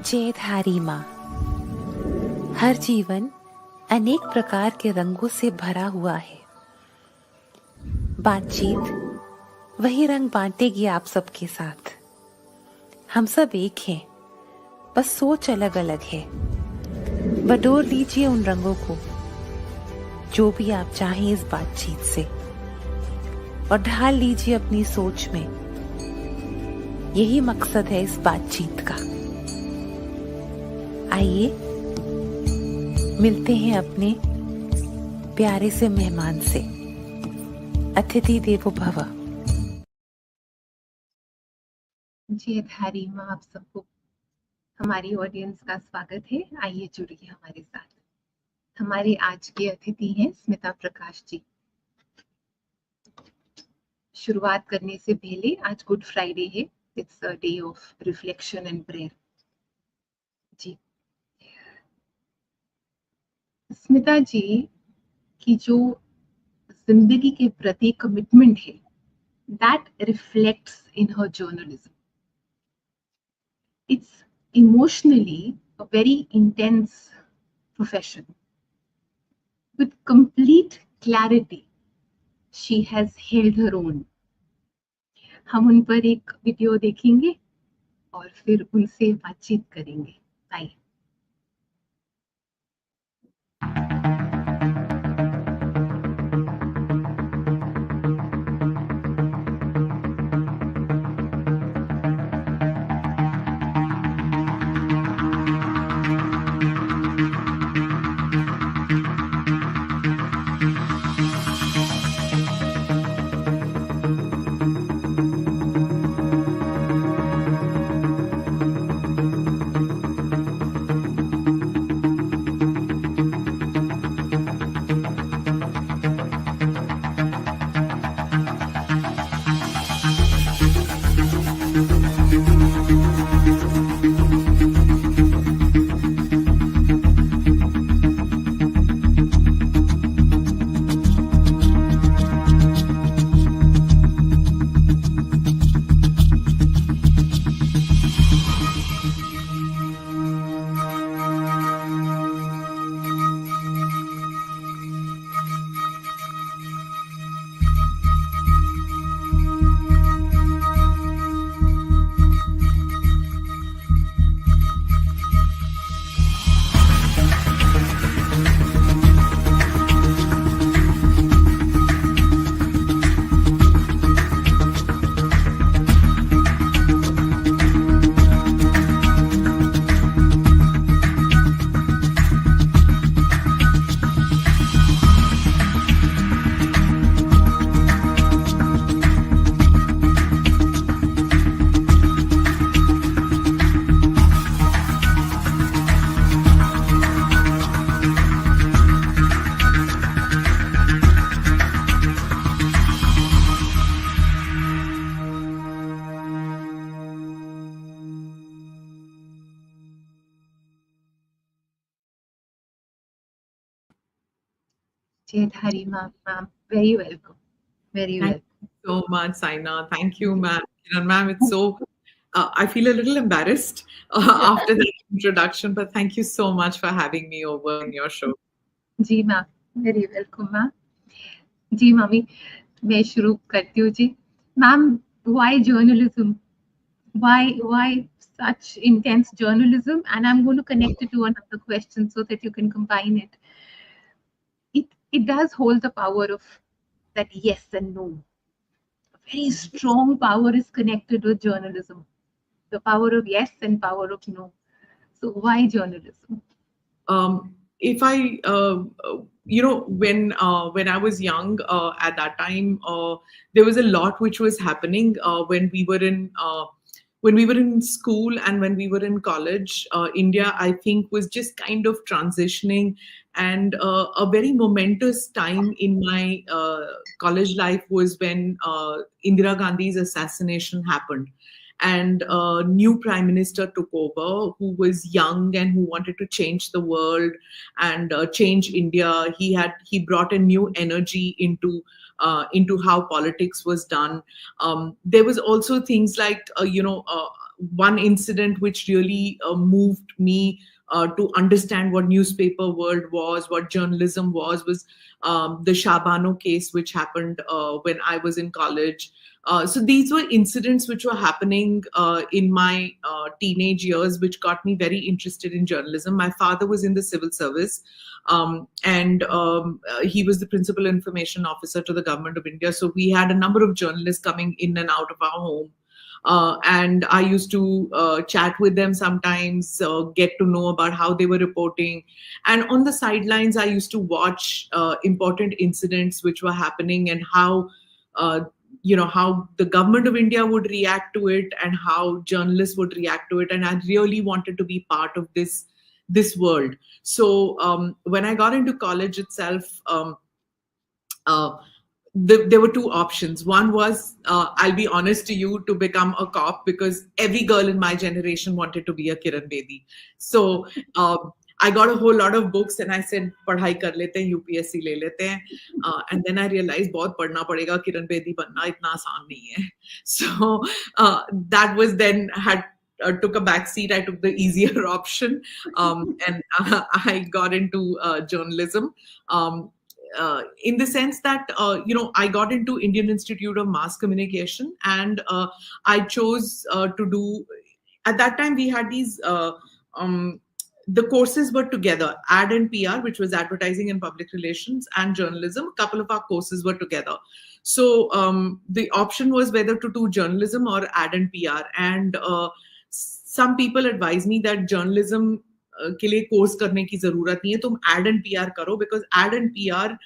जयधारी माँ। हर जीवन अनेक प्रकार के रंगों से भरा हुआ है। बातचीत वही रंग बांटेगी आप सबके साथ। हम सब एक हैं, बस सोच अलग अलग है। बटोर लीजिए उन रंगों को, जो भी आप चाहें इस बातचीत से, और ढाल लीजिए अपनी सोच में। यही मकसद है इस बातचीत का। आइए मिलते हैं अपने प्यारे से मेहमान से। अतिथि देवो भव। जयधारी माँ, आप सबको हमारी ऑडियंस का स्वागत है। आइए जुड़िए हमारे साथ। हमारे आज के अतिथि हैं स्मिता प्रकाश जी। शुरुआत करने से पहले आज गुड फ्राइडे है। It's a day of reflection and prayer. जी, स्मिता जी की जो जिंदगी के प्रति कमिटमेंट है, दैट रिफ्लेक्ट्स इन हर journalism. It's emotionally a very intense profession. With complete clarity, she has held her own. हम उन पर एक वीडियो देखेंगे और फिर उनसे बातचीत करेंगे। आइए। Jayadhari ma'am, very welcome. Very welcome. Thank you so much, Saina. Thank you, ma'am. Ma'am, it's so, I feel a little embarrassed after that introduction, but thank you so much for having me over in your show. जी ma'am, very welcome ma'am. जी मामी, मैं शुरू करती हूँ जी। Ma'am, why journalism? Why such intense journalism? And I'm going to connect it to another question so that you can combine it. It does hold the power of that yes and no. A very strong power is connected with journalism. The power of yes and power of no. So why journalism? If I, when I was young, at that time, there was a lot which was happening when we were in school and when we were in college. India, I think, was just kind of transitioning, and a very momentous time in my college life was when Indira Gandhi's assassination happened. And a new prime minister took over, who was young and who wanted to change the world and change India. He brought a new energy into how politics was done. There was also things like one incident which really moved me to understand what newspaper world was, what journalism was the Shabano case, which happened when I was in college. So these were incidents which were happening in my teenage years, which got me very interested in journalism. My father was in the civil service, and he was the principal information officer to the government of India. So we had a number of journalists coming in and out of our home. And I used to chat with them sometimes, get to know about how they were reporting. And on the sidelines, I used to watch important incidents which were happening, and how how the government of India would react to it, and how journalists would react to it. And I really wanted to be part of this world. So when I got into college itself, uh, there were two options. One was, I'll be honest to you, to become a cop, because every girl in my generation wanted to be a Kiran Bedi. So I got a whole lot of books and I said, पढ़ाई कर लेते हैं, UPSC ले लेते हैं. And then I realized बहुत पढ़ना पड़ेगा, Kiran Bedi बनना इतना आसान नहीं है. So that was then took a back seat. I took the easier option, and I got into journalism. In the sense that I got into Indian Institute of Mass Communication, and I chose to do. At that time, we had these. The courses were together: ad and PR, which was advertising and public relations, and journalism. A couple of our courses were together. So the option was whether to do journalism or ad and PR. And some people advised me that journalism के लिए course करने की जरूरत नहीं है, तुम ad and PR करो, because ad and PR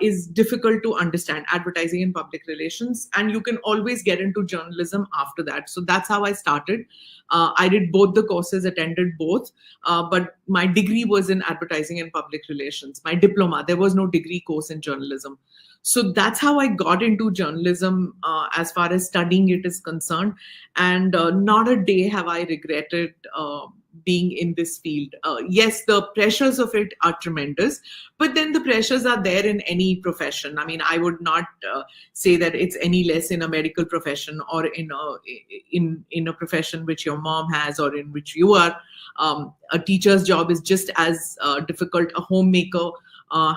is difficult to understand, advertising and public relations, and you can always get into journalism after that. So that's how I started. I did both the courses, attended both, but my degree was in advertising and public relations. My diploma, there was no degree course in journalism. So that's how I got into journalism as far as studying it is concerned. And not a day have I regretted being in this field. Yes, the pressures of it are tremendous, but then the pressures are there in any profession. I mean, I would not say that it's any less in a medical profession, or in a profession which your mom has, or in which you are. A teacher's job is just as difficult. A homemaker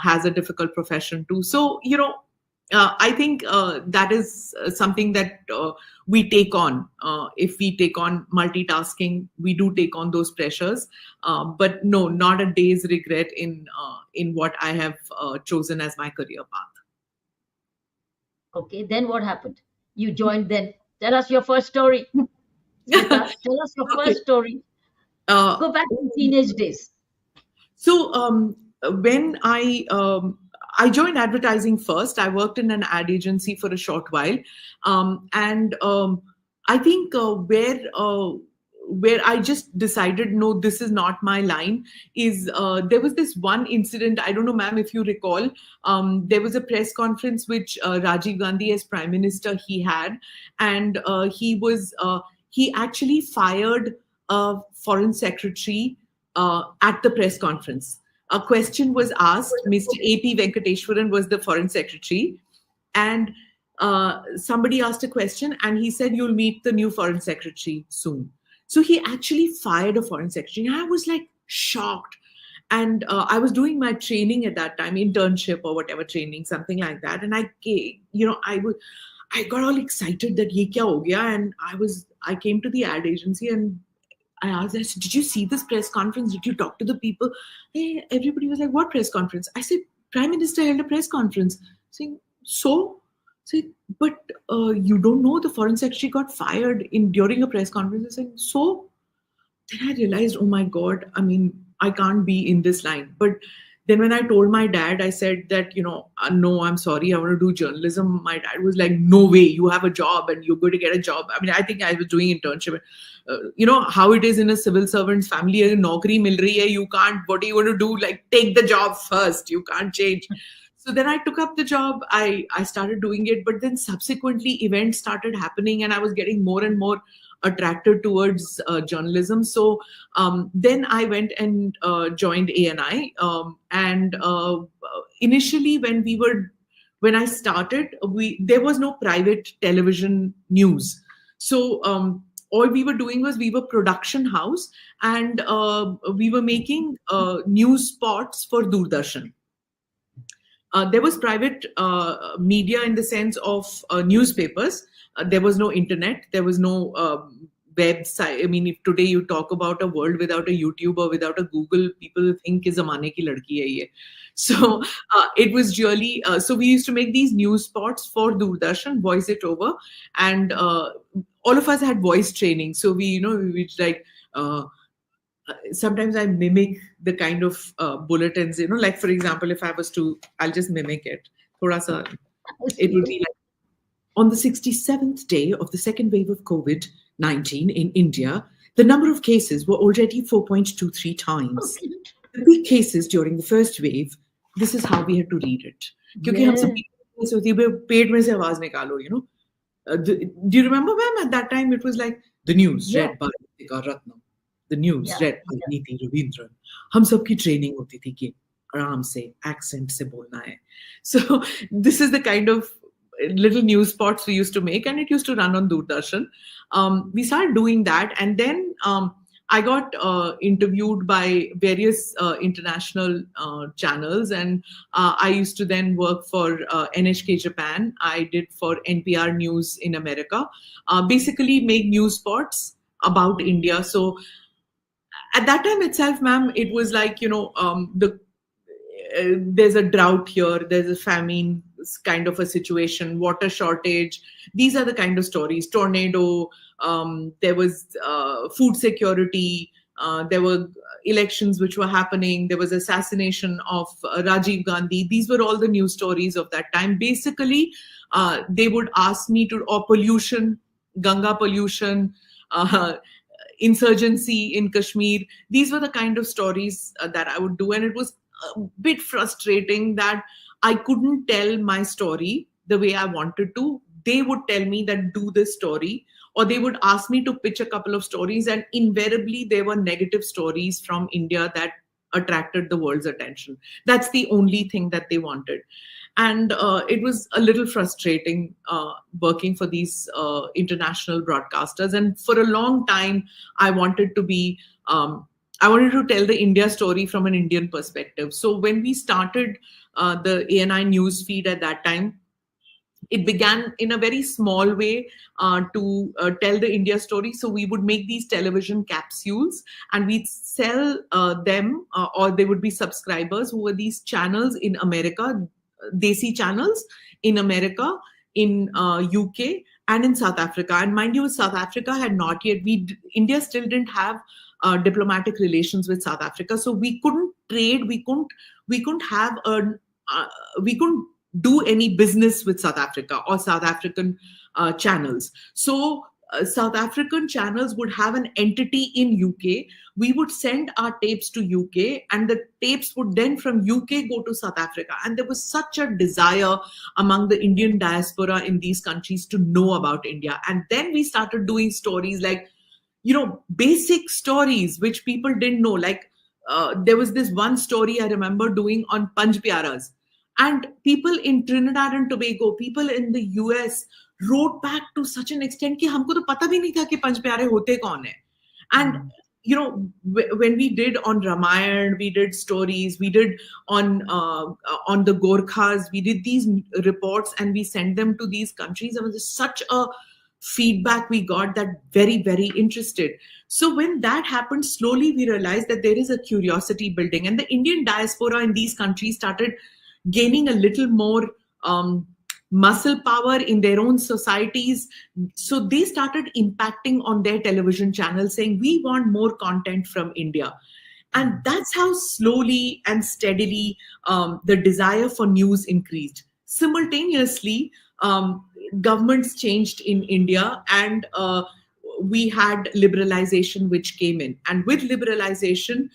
has a difficult profession too. So, I think that is something that we take on. If we take on multitasking, we do take on those pressures. But no, not a day's regret in what I have chosen as my career path. Okay, then what happened? You joined then. Tell us your first story. Smita, tell us your first story. Go back to teenage days. So when I joined advertising first. I worked in an ad agency for a short while, and I think where I just decided, no, this is not my line, is there was this one incident. I don't know, ma'am, if you recall, there was a press conference which Rajiv Gandhi as Prime Minister he had, and he actually fired a foreign secretary at the press conference. A question was asked. Mr. A.P. Venkateshwaran was the foreign secretary, and somebody asked a question, and he said, "You'll meet the new foreign secretary soon." So he actually fired a foreign secretary, and I was like shocked. And I was doing my training at that time, internship or whatever training, something like that. And I got all excited that ye kya ho gaya, and I came to the ad agency and I asked, I said, "Did you see this press conference? Did you talk to the people?" Hey, everybody was like, "What press conference?" I said, "Prime Minister held a press conference." Saying, "So?" Say, "But you don't know the foreign secretary got fired during a press conference." I said, "So?" Then I realized, oh my God, I mean, I can't be in this line. But then when I told my dad, I said that, no, I'm sorry, I want to do journalism. My dad was like, "No way, you have a job and you're going to get a job." I mean, I think I was doing internship. You know how it is in a civil servant's family, naukri mil rahi hai, you can't, what are you going to do? Like, take the job first, you can't change. So then I took up the job, I started doing it, but then subsequently events started happening and I was getting more and more attracted towards journalism. So then I went and joined ANI. And initially when I started, there was no private television news. So all we were doing was we were production house, and we were making news spots for Doordarshan. There was private media in the sense of newspapers. There was no internet. There was no website. I mean, if today you talk about a world without a YouTube or without a Google, people think is zamane ki ladki hai ye. So it was really, so we used to make these news spots for Doordarshan, voice it over, and all of us had voice training. So we, we like, sometimes I mimic the kind of bulletins, like for example, if I was to, I'll just mimic it. Thoda sa, it would be like, on the 67th day of the second wave of COVID-19 in India, the number of cases were already 4.23 times. The peak cases during the first wave, this is how we had to read it. Because हम सब पेट में से आवाज निकालो, do you remember, ma'am, at that time it was like the news read by Ritika Ratnam, the news read by Neeti Ravindran. हम सबकी training होती थी कि आराम से accent से बोलना है. So this is the kind of little news spots we used to make, and it used to run on Doordarshan. We started doing that, and then I got interviewed by various international channels, and I used to then work for NHK Japan. I did for NPR News in America, basically make news spots about India. So at that time itself, ma'am, it was like, there's a drought here, there's a famine kind of a situation, water shortage. These are the kind of stories. Tornado, there was food security, there were elections which were happening, there was assassination of Rajiv Gandhi. These were all the news stories of that time. Basically, they would ask me to, or pollution, Ganga pollution, insurgency in Kashmir. These were the kind of stories that I would do, and it was a bit frustrating that I couldn't tell my story the way I wanted to. They would tell me that do this story, or they would ask me to pitch a couple of stories, and invariably there were negative stories from India that attracted the world's attention. That's the only thing that they wanted. And it was a little frustrating working for these international broadcasters. And for a long time, I wanted to be I wanted to tell the India story from an Indian perspective. So when we started the ANI news feed at that time, it began in a very small way to tell the India story. So we would make these television capsules, and we'd sell them, or they would be subscribers who were these channels in America, Desi channels in America, in UK, and in South Africa. And mind you, South Africa had not yet, India still didn't have diplomatic relations with South Africa. So we couldn't trade, we couldn't have we couldn't do any business with South Africa or South African channels. So South African channels would have an entity in UK. We would send our tapes to UK, and the tapes would then from UK go to South Africa. And there was such a desire among the Indian diaspora in these countries to know about India. And then we started doing stories like, basic stories which people didn't know. Like there was this one story I remember doing on Panj Pyaras. And people in Trinidad and Tobago, people in the US wrote back to such an extent कि हमको तो पता भी नहीं था कि पंच प्यारे होते कौन है. And when we did on Ramayana, we did stories, we did on the Gorkhas, we did these reports, and we sent them to these countries. There was such a feedback we got that very, very interested. So when that happened, slowly we realized that there is a curiosity building, and the Indian diaspora in these countries started gaining a little more muscle power in their own societies. So they started impacting on their television channels, saying, we want more content from India. And that's how slowly and steadily the desire for news increased. Simultaneously, governments changed in India, and we had liberalization which came in. And with liberalization,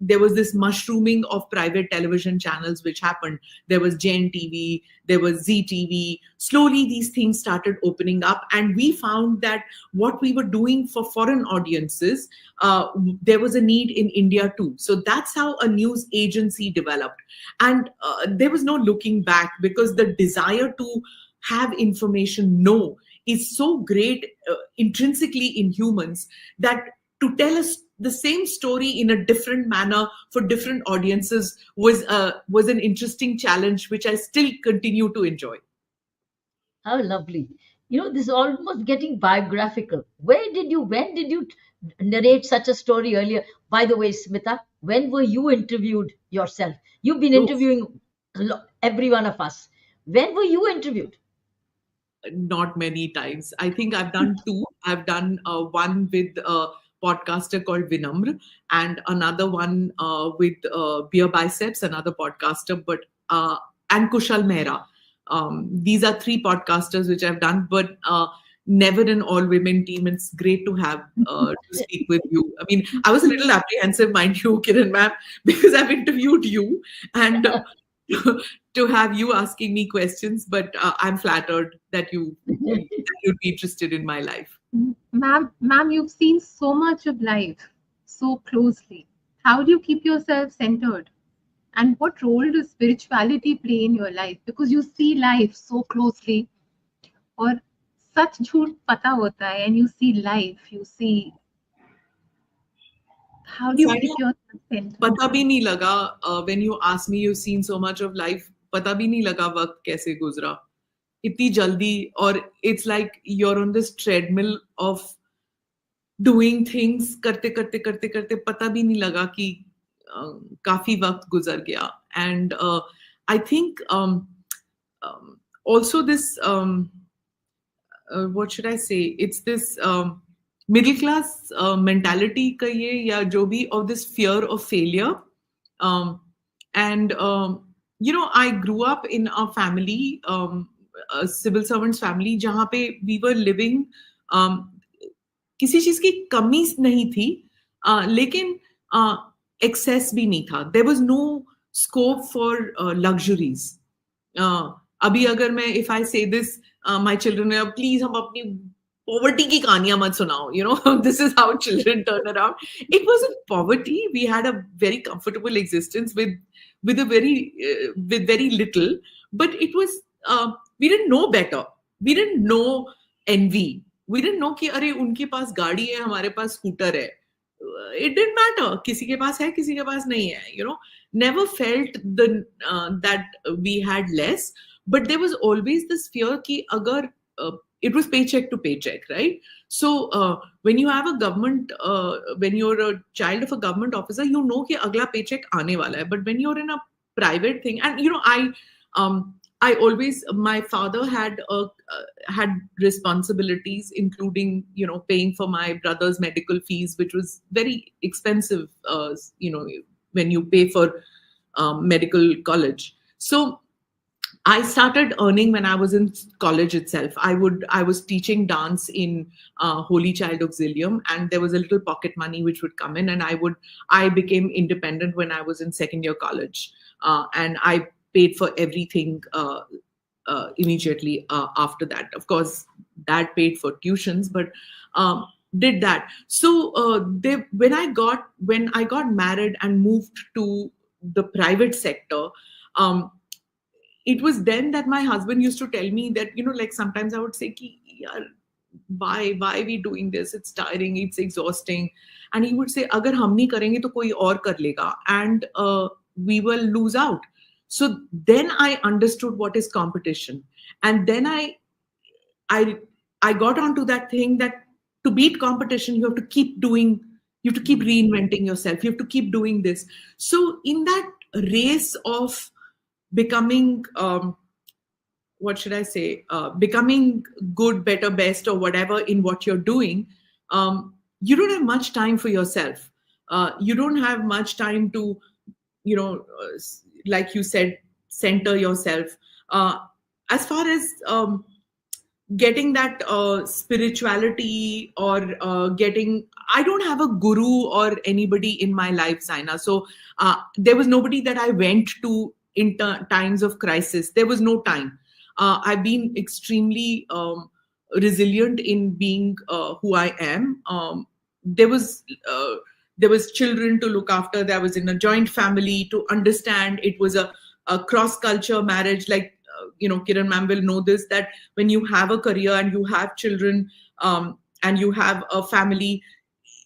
there was this mushrooming of private television channels which happened. There was Jain TV, there was Zee TV. Slowly these things started opening up, and we found that what we were doing for foreign audiences, there was a need in India too. So that's how a news agency developed. And there was no looking back, because the desire to have information, know is so great intrinsically in humans that to tell us the same story in a different manner for different audiences was an interesting challenge, which I still continue to enjoy. How lovely. This is almost getting biographical. When did you narrate such a story earlier? By the way, Smita, when were you interviewed yourself? You've been Oh, interviewing every one of us. When were you interviewed? not many times. I think I've done two. I've done one with a podcaster called Vinamr, and another one with Beer Biceps, another podcaster, but and Kushal Mehra. These are three podcasters which I've done, but never an all-women team. It's great to have to speak with you. I mean, I was a little apprehensive, mind you, Kiran ma'am, because I've interviewed you and. To have you asking me questions, but I'm flattered that you'd be interested in my life. Ma'am, you've seen so much of life so closely. How do you keep yourself centered? And what role does spirituality play in your life? Because you see life so closely. और सच झूठ पता होता है, and you see life, you see. How do you Saida, keep yourself centered? पता भी नहीं लगा when you ask me, you've seen so much of life. पता भी नहीं लगा वक्त कैसे गुजरा इतनी जल्दी, और it's like you're on this treadmill of doing things, करते करते करते करते पता भी नहीं लगा कि काफी वक्त गुजर गया. And I think also this what should I say? It's this middle class mentality का ये या जो भी of this fear of failure. And I grew up in a family, a civil servants family, जहाँ पे we were living किसी चीज की कमी नहीं थी, लेकिन एक्सेस भी नहीं था. There was no scope for luxuries. अभी अगर मैं if I say this, my children are, please हम अपनी poverty की कहानियां मत सुनाओ. This is how children turn around. It wasn't poverty. We had a very comfortable existence with a with very little, but it was we didn't know better. We didn't know envy. We didn't know कि अरे उनके पास गाड़ी है, हमारे पास scooter है. It didn't matter. किसी के पास है, किसी के पास नहीं है. Never felt that we had less, but there was always this fear कि अगर it was paycheck to paycheck, right? So when you have a government, when you're a child of a government officer, you know कि अगला paycheck आने वाला है. But when you're in a private thing, and I always, my father had responsibilities, including paying for my brother's medical fees, which was very expensive. When you pay for medical college. So I started earning when I was in college itself. I was teaching dance in Holy Child Auxilium, and there was a little pocket money which would come in, and I became independent when I was in second year college, and I paid for everything immediately after that. Of course, Dad paid for tuitions, but did that. So when I got married and moved to the private sector, it was then that my husband used to tell me that, like sometimes I would say, Ki, yaar, why are we doing this? It's tiring, it's exhausting. And he would say, agar hum nahi karenge to koi aur kar lega, and we will lose out. So then I understood what is competition. And then I got onto that thing that to beat competition, you have to keep doing, you have to keep reinventing yourself. You have to keep doing this. So in that race of becoming, what should I say, becoming good, better, best, or whatever in what you're doing, you don't have much time for yourself. You don't have much time to, like you said, center yourself. As far as getting that spirituality or I don't have a guru or anybody in my life, Saina. So there was nobody that I went to in times of crisis. There was no time. I've been extremely resilient in being who I am. There was children to look after. There was in a joint family to understand. It was a cross-culture marriage. Like Kiran ma'am will know this, that when you have a career and you have children, and you have a family,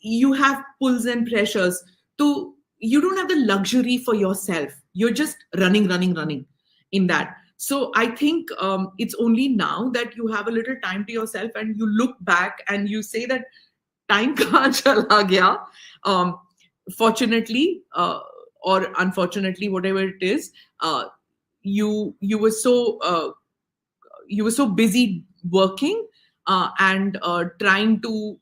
you have pulls and pressures. To You don't have the luxury for yourself. You're just running in that. So I think it's only now that you have a little time to yourself and you look back and you say that time kahan chala gaya. Um, Fortunately, or unfortunately, whatever it is, you were so busy working, and trying to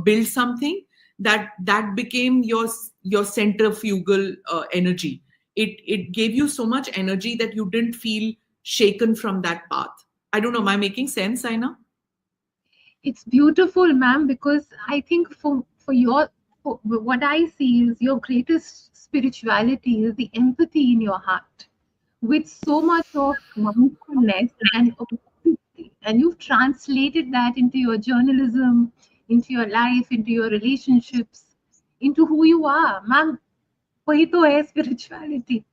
build something that became your centrifugal energy. It gave you so much energy that you didn't feel shaken from that path. I don't know, am I making sense, Aina? It's beautiful, ma'am, because I think for what I see is your greatest spirituality is the empathy in your heart, with so much of mindfulness and empathy. And you've translated that into your journalism, into your life, into your relationships, into who you are, ma'am. वही तो है spirituality.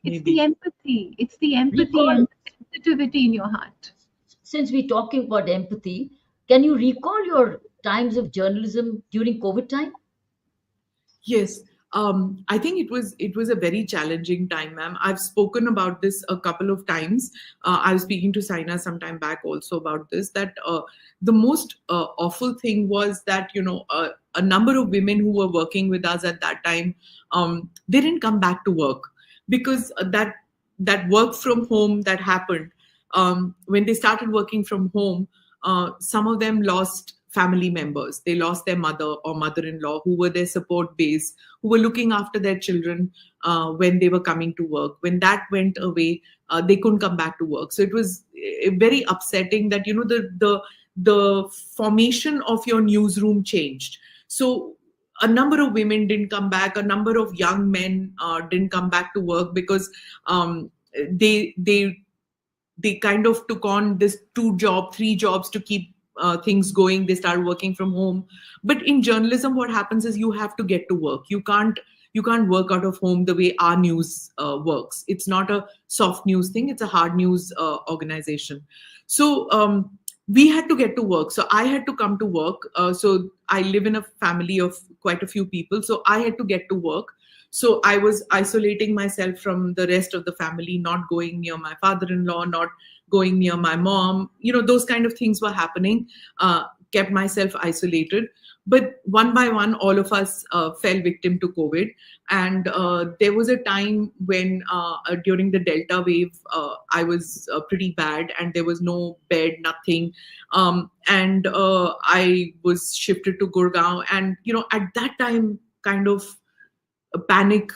It's the Maybe. empathy. It's the empathy Recall, and sensitivity in your heart. since we're talking about empathy, can you recall your times of journalism during COVID time? Yes, I think it was a very challenging time, ma'am. I've spoken about this a couple of times. I was speaking to Saina some time back also about this. That the most awful thing was that a number of women who were working with us at that time, they didn't come back to work because that work from home that happened. When they started working from home, some of them lost family members. They lost their mother or mother-in-law, who were their support base, who were looking after their children when they were coming to work. When that went away, they couldn't come back to work. So it was very upsetting that the formation of your newsroom changed. So a number of women didn't come back. A number of young men didn't come back to work because they kind of took on this 3 jobs to keep things going. They started working from home. But in journalism, what happens is you have to get to work. You can't work out of home the way our news works. It's not a soft news thing. It's a hard news organization. So we had to get to work. So I had to come to work. So I live in a family of quite a few people. So I had to get to work. So I was isolating myself from the rest of the family, not going near my father-in-law, not going near my mom. Those kind of things were happening. Kept myself isolated. But one by one, all of us fell victim to COVID. And there was a time when during the Delta wave, I was pretty bad and there was no bed, nothing. And I was shifted to Gurgaon. And, at that time, kind of a panic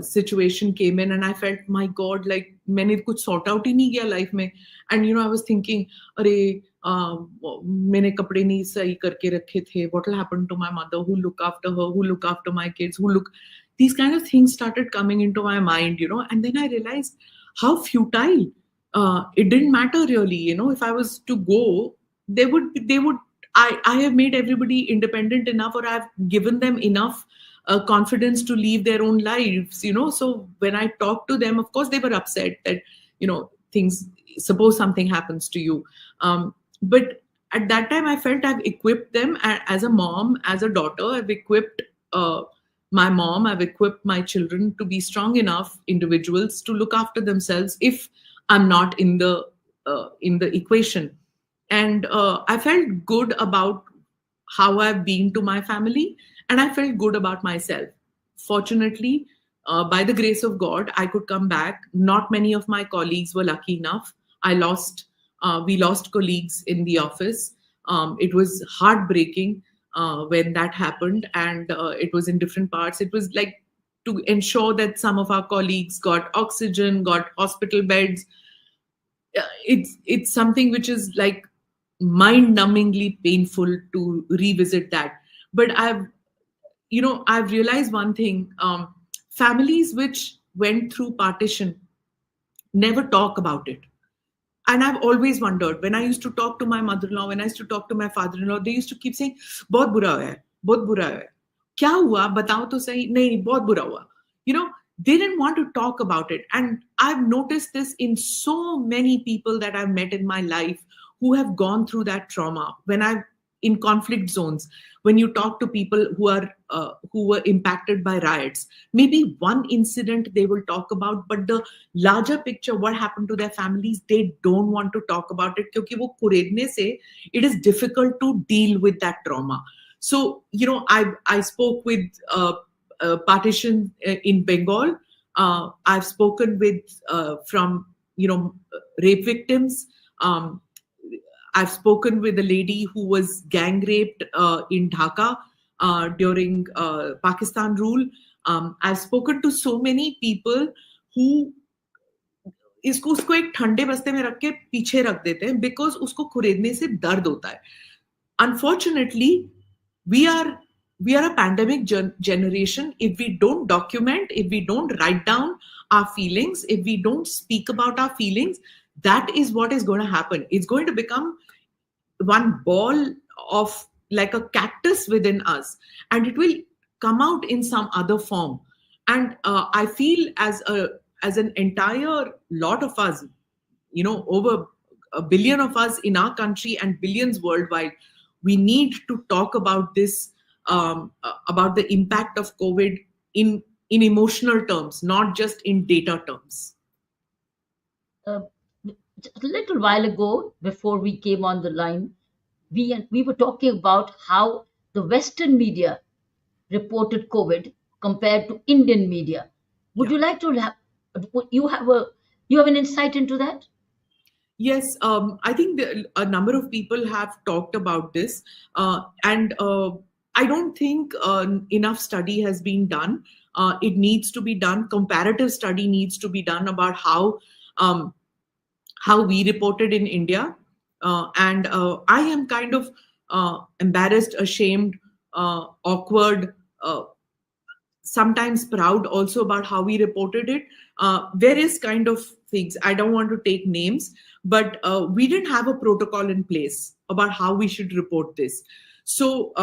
situation came in, and I felt, my God, like मैंने कुछ sort out ही नहीं किया life में. And I was thinking, अरे मैंने कपड़े नहीं सही करके रखे थे. What will happen to my mother? Who look after her? Who look after my kids? These kind of things started coming into my mind, and then I realized how futile. It didn't matter really, if I was to go, they would. I have made everybody independent enough, or I've given them enough confidence to live their own lives. So when I talked to them, of course they were upset that things, suppose something happens to you. But at that time I felt I've equipped them as a mom, as a daughter. I've equipped my mom, I've equipped my children to be strong enough individuals to look after themselves if I'm not in the equation. And I felt good about how I've been to my family, and I felt good about myself. Fortunately, by the grace of God, I could come back. Not many of my colleagues were lucky enough. We lost colleagues in the office. It was heartbreaking when that happened, and it was in different parts. It was like to ensure that some of our colleagues got oxygen, got hospital beds. It's something which is like mind-numbingly painful to revisit that. But I've realized one thing. Families which went through partition never talk about it. And I've always wondered, when I used to talk to my mother-in-law, when I used to talk to my father-in-law, they used to keep saying, बहुत बुरा है, बहुत बुरा है. क्या हुआ? बताओ तो सही. नहीं, बहुत बुरा हुआ. they didn't want to talk about it. And I've noticed this in so many people that I've met in my life who have gone through that trauma. When I've in conflict zones, when you talk to people who were impacted by riots, maybe one incident they will talk about, but the larger picture, what happened to their families, they don't want to talk about it, क्योंकि वो कुरेदने से it is difficult to deal with that trauma. So, I spoke with partition in Bengal. I've spoken with from rape victims. Um, I've spoken with a lady who was gang raped in Dhaka during Pakistan rule. I've spoken to so many people who इसको उसको एक ठंडे बस्ते में रख के पीछे रख देते हैं बिकॉज उसको खुरेदने से दर्द होता है. Unfortunately, we are a pandemic generation. If we don't document, if we don't write down our feelings, if we don't speak about our feelings, that is what is going to happen. It's going to become one ball of like a cactus within us, and it will come out in some other form. And I feel as an entire lot of us, over a billion of us in our country and billions worldwide, we need to talk about this, about the impact of COVID in emotional terms, not just in data terms. A little while ago, before we came on the line, we were talking about how the Western media reported COVID compared to Indian media. Would Yeah. you like to have you have an insight into that? Yes, I think a number of people have talked about this, and I don't think enough study has been done. It needs to be done. Comparative study needs to be done about how we reported in India, and I am kind of embarrassed, ashamed, awkward. Sometimes proud also about how we reported it. Various kind of things. I don't want to take names, but we didn't have a protocol in place about how we should report this. So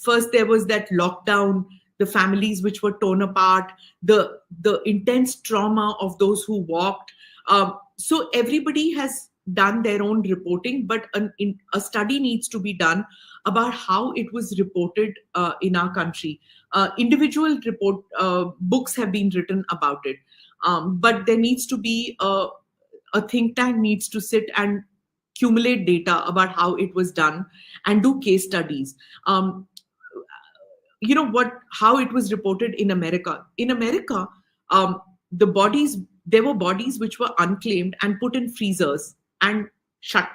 first there was that lockdown, the families which were torn apart, the intense trauma of those who walked. So everybody has done their own reporting, but a study needs to be done about how it was reported in our country. Individual report books have been written about it, but there needs to be a think tank needs to sit and accumulate data about how it was done and do case studies. How it was reported in America. In America, there were bodies which were unclaimed and put in freezers and shut.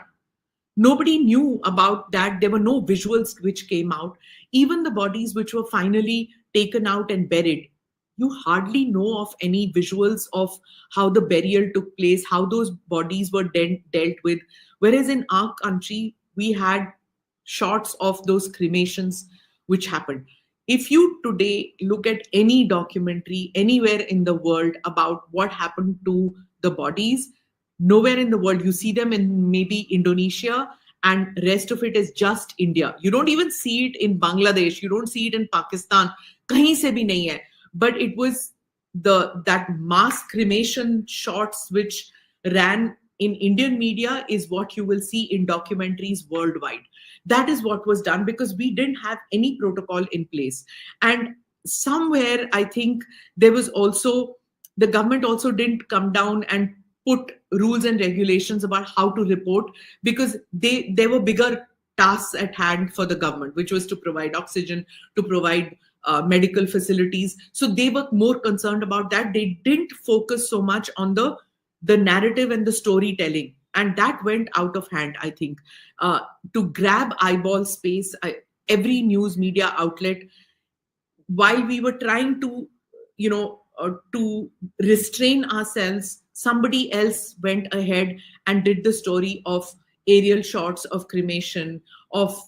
Nobody knew about that. There were no visuals which came out. Even the bodies which were finally taken out and buried, you hardly know of any visuals of how the burial took place, how those bodies were dealt with. Whereas in our country, we had shots of those cremations which happened. If you today look at any documentary anywhere in the world about what happened to the bodies, nowhere in the world you see them in maybe Indonesia, and rest of it is just India. You don't even see it in Bangladesh, you don't see it in Pakistan, kahin se bhi nahi hai. But it was that mass cremation shots which ran in Indian media is what you will see in documentaries worldwide. That is what was done because we didn't have any protocol in place. And somewhere I think there was also, the government also didn't come down and put rules and regulations about how to report, because there were bigger tasks at hand for the government, which was to provide oxygen, to provide medical facilities. So they were more concerned about that. They didn't focus so much on the narrative and the storytelling, and that went out of hand, I think. To grab eyeball space, every news media outlet, while we were trying to to restrain ourselves, somebody else went ahead and did the story of aerial shots of cremation, of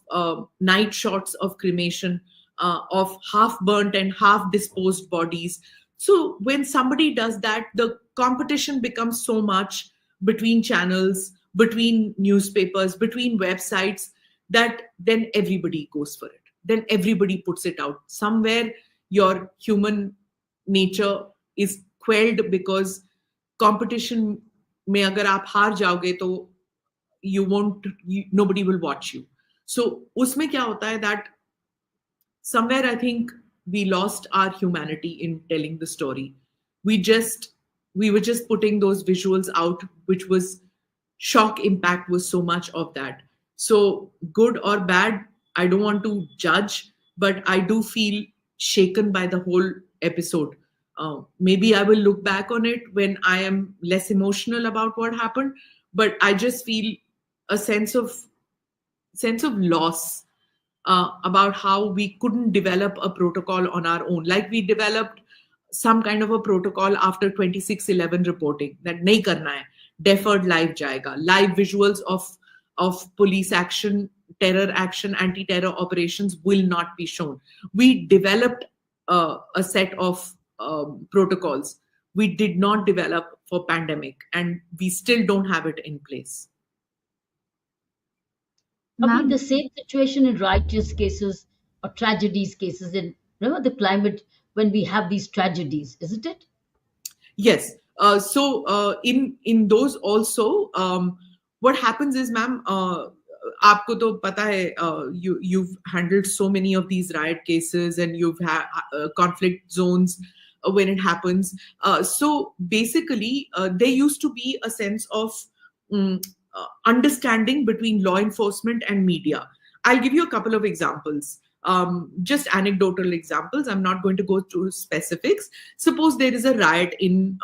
night shots of cremation, of half burnt and half disposed bodies. So when somebody does that, the competition becomes so much between channels, between newspapers, between websites, that then everybody goes for it. Then everybody puts it out. Somewhere your human nature is quelled because competition में अगर आप हार जाओगे तो nobody will watch you. So उसमें क्या होता है that somewhere I think we lost our humanity in telling the story. We were just putting those visuals out, which was shock impact was so much of that. So good or bad, I don't want to judge, but I do feel shaken by the whole episode. Maybe I will look back on it when I am less emotional about what happened, but I just feel a sense of loss about how we couldn't develop a protocol on our own. Like we developed some kind of a protocol after 26/11 reporting that nahi karna hai, deferred live jayega, live visuals of police action, terror action, anti-terror operations will not be shown. We developed a set of protocols. We did not develop for pandemic, and we still don't have it in place. Probably Ma'am, the same situation in righteous cases or tragedies cases in, remember the climate when we have these tragedies, isn't it? Yes. So in those also, what happens is, ma'am, आपको तो पता है, you've handled so many of these riot cases and you've had conflict zones when it happens. So basically, there used to be a sense of understanding between law enforcement and media. I'll give you a couple of examples. Just anecdotal examples. I'm not going to go through specifics. Suppose there is a riot in,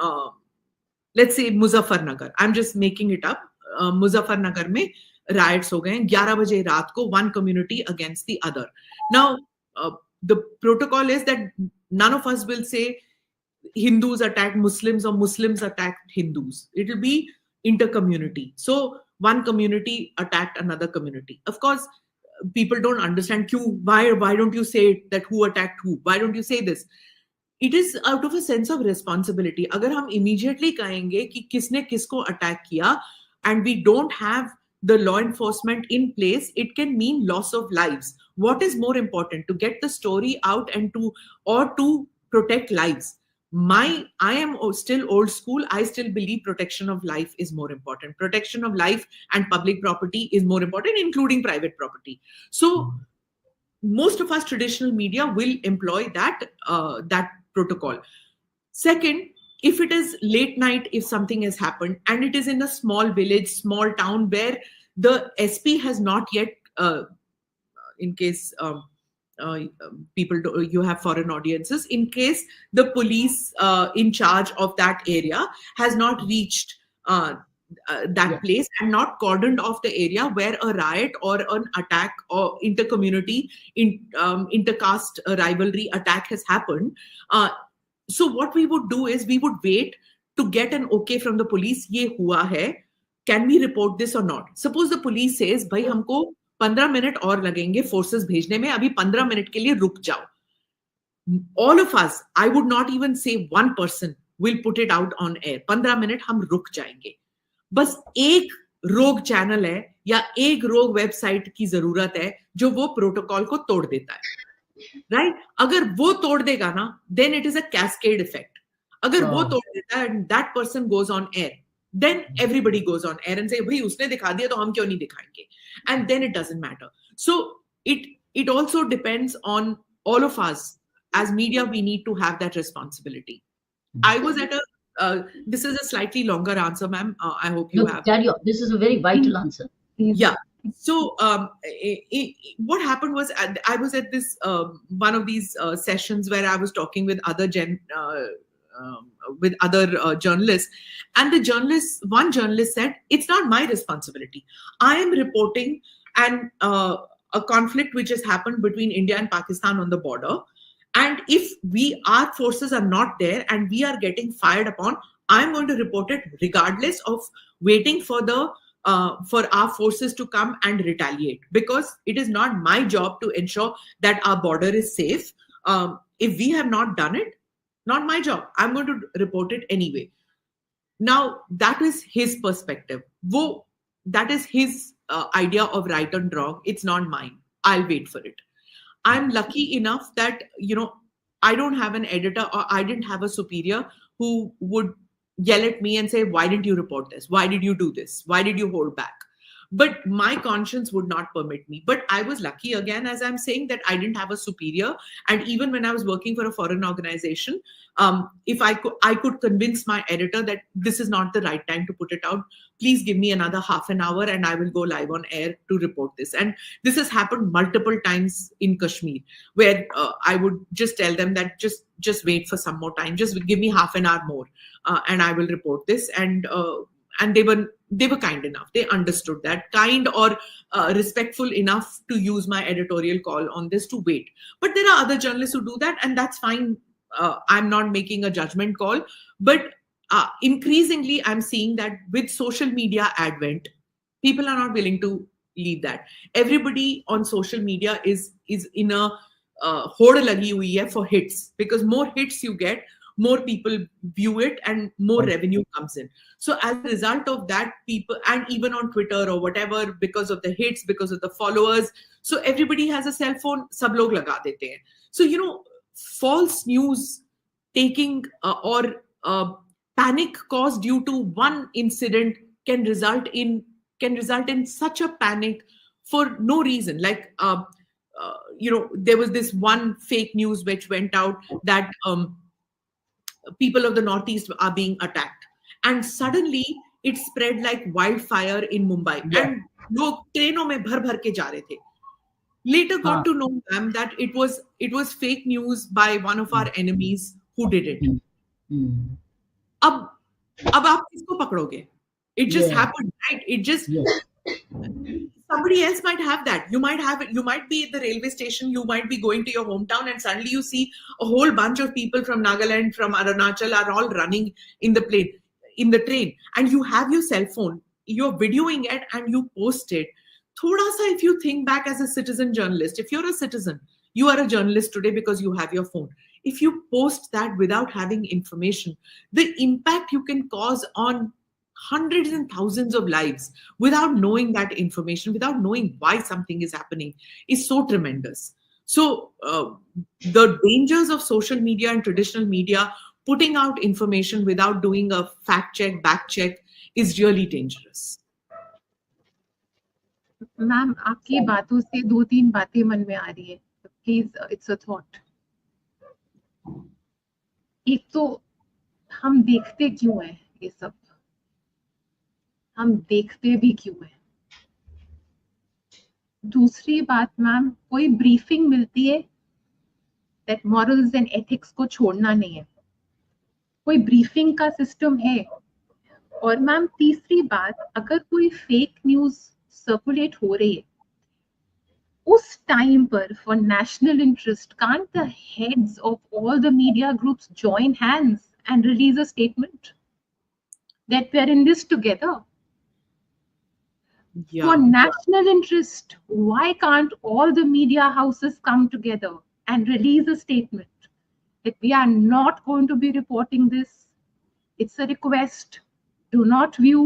let's say, Muzaffarnagar. I'm just making it up. Muzaffarnagar में riots हो गए 11 बजे रात को, one community against the other. Now, the protocol is that none of us will say Hindus attacked Muslims or Muslims attacked Hindus. It will be inter-community. So one community attacked another community. Of course, people don't understand why don't you say that who attacked who? Why don't you say this? It is out of a sense of responsibility. अगर हम immediately कहेंगे कि किसने किसको attack किया and we don't have the law enforcement in place, it can mean loss of lives. What is more important, to get the story out and to protect lives? I am still old school. I still believe protection of life is more important. Protection of life and public property is more important, including private property. So most of us traditional media will employ that protocol. Second, if it is late night, if something has happened and it is in a small village, small town where the SP has not yet, in case you have foreign audiences, in case the police in charge of that area has not reached that place and not cordoned off the area where a riot or an attack or inter-community, intercaste rivalry attack has happened. So what we would do is we would wait to get an okay from the police. Ye hua hai. Can we report this or not? Suppose the police says, भाई हमको 15 minute और लगेंगे forces भेजने में, अभी 15 minute के लिए रुक जाओ. All of us, I would not even say one person will put it out on air. 15 minute हम रुक जाएंगे. बस एक रोग चैनल है या एक रोग वेबसाइट की जरूरत है जो वो प्रोटोकॉल को तोड़ देता है. राइट? अगर वो तोड़ देगा ना, then it is a cascade effect. अगर वो तोड़ देता है and that person goes on air, then everybody goes on air and say, bhai usne dikha diya to hum kyun nahi dikhayenge, and then it doesn't matter. So it also depends on all of us. As media, we need to have that responsibility. I was at a this is a slightly longer answer, ma'am. I hope you have. Carry on. This is a very vital answer. Yeah. So what happened was, I was at this one of these sessions where I was talking with other journalists, and one journalist said, it's not my responsibility. I am reporting a conflict which has happened between India and Pakistan on the border, and if our forces are not there and we are getting fired upon, I'm going to report it regardless of waiting for our forces to come and retaliate, because it is not my job to ensure that our border is safe. If we have not done it, not my job. I'm going to report it anyway. Now, that is his perspective. That is his idea of right and wrong. It's not mine. I'll wait for it. I'm lucky enough that, I don't have an editor, or I didn't have a superior who would yell at me and say, why didn't you report this? Why did you do this? Why did you hold back? But my conscience would not permit me. But I was lucky, again, as I'm saying, that I didn't have a superior. And even when I was working for a foreign organization, if I could convince my editor that this is not the right time to put it out. Please give me another half an hour and I will go live on air to report this. And this has happened multiple times in Kashmir, where I would just tell them that just wait for some more time, just give me half an hour more, and I will report this. And they were kind enough. They understood that, kind or respectful enough to use my editorial call on this to wait. But there are other journalists who do that, and that's fine. I'm not making a judgment call, but increasingly I'm seeing that with social media advent, people are not willing to leave that. Everybody on social media is in a hod lagi hui hai for hits, because more hits you get, more people view it and more revenue comes in. So as a result of that, people, and even on Twitter or whatever, because of the hits, because of the followers, so everybody has a cell phone, sab log laga dete hain. So, false news taking or panic caused due to one incident can result in such a panic for no reason. Like, there was this one fake news which went out that people of the Northeast are being attacked. And suddenly it spread like wildfire in Mumbai. Yeah. And log trainों में भर भर के जा रहे थे. Later got to know, ma'am, that it was fake news by one of our enemies who did it. अब आप किसको पकड़ोगे? It just happened, right? It just somebody else might have that. You might be at the railway station, you might be going to your hometown, and suddenly you see a whole bunch of people from Nagaland, from Arunachal are all running in the train, and you have your cell phone, you're videoing it and you post it. Thoda sa, if you think back as a citizen journalist, if you're a citizen, you are a journalist today because you have your phone. If you post that without having information, the impact you can cause on hundreds and thousands of lives without knowing that information, without knowing why something is happening, is so tremendous. So the dangers of social media and traditional media putting out information without doing a fact check, back check, is really dangerous. Ma'am, आपकी बातों से 2-3 बातें मन में आ रही है. Please, it's a thought. एक तो हम देखते क्यों हैं ये सब? हम देखते भी क्यों हैं? दूसरी बात मैम, कोई ब्रीफिंग मिलती है दैट मॉरल्स एंड एथिक्स को छोड़ना नहीं है? कोई ब्रीफिंग का सिस्टम है? और मैम, तीसरी बात, अगर कोई फेक न्यूज सर्कुलेट हो रही है उस टाइम पर for national interest, can't the heads of all the media groups join hands and release a statement that we are in this together? Yeah. For national interest, why can't all the media houses come together and release a statement that we are not going to be reporting this? It's a request. Do not view.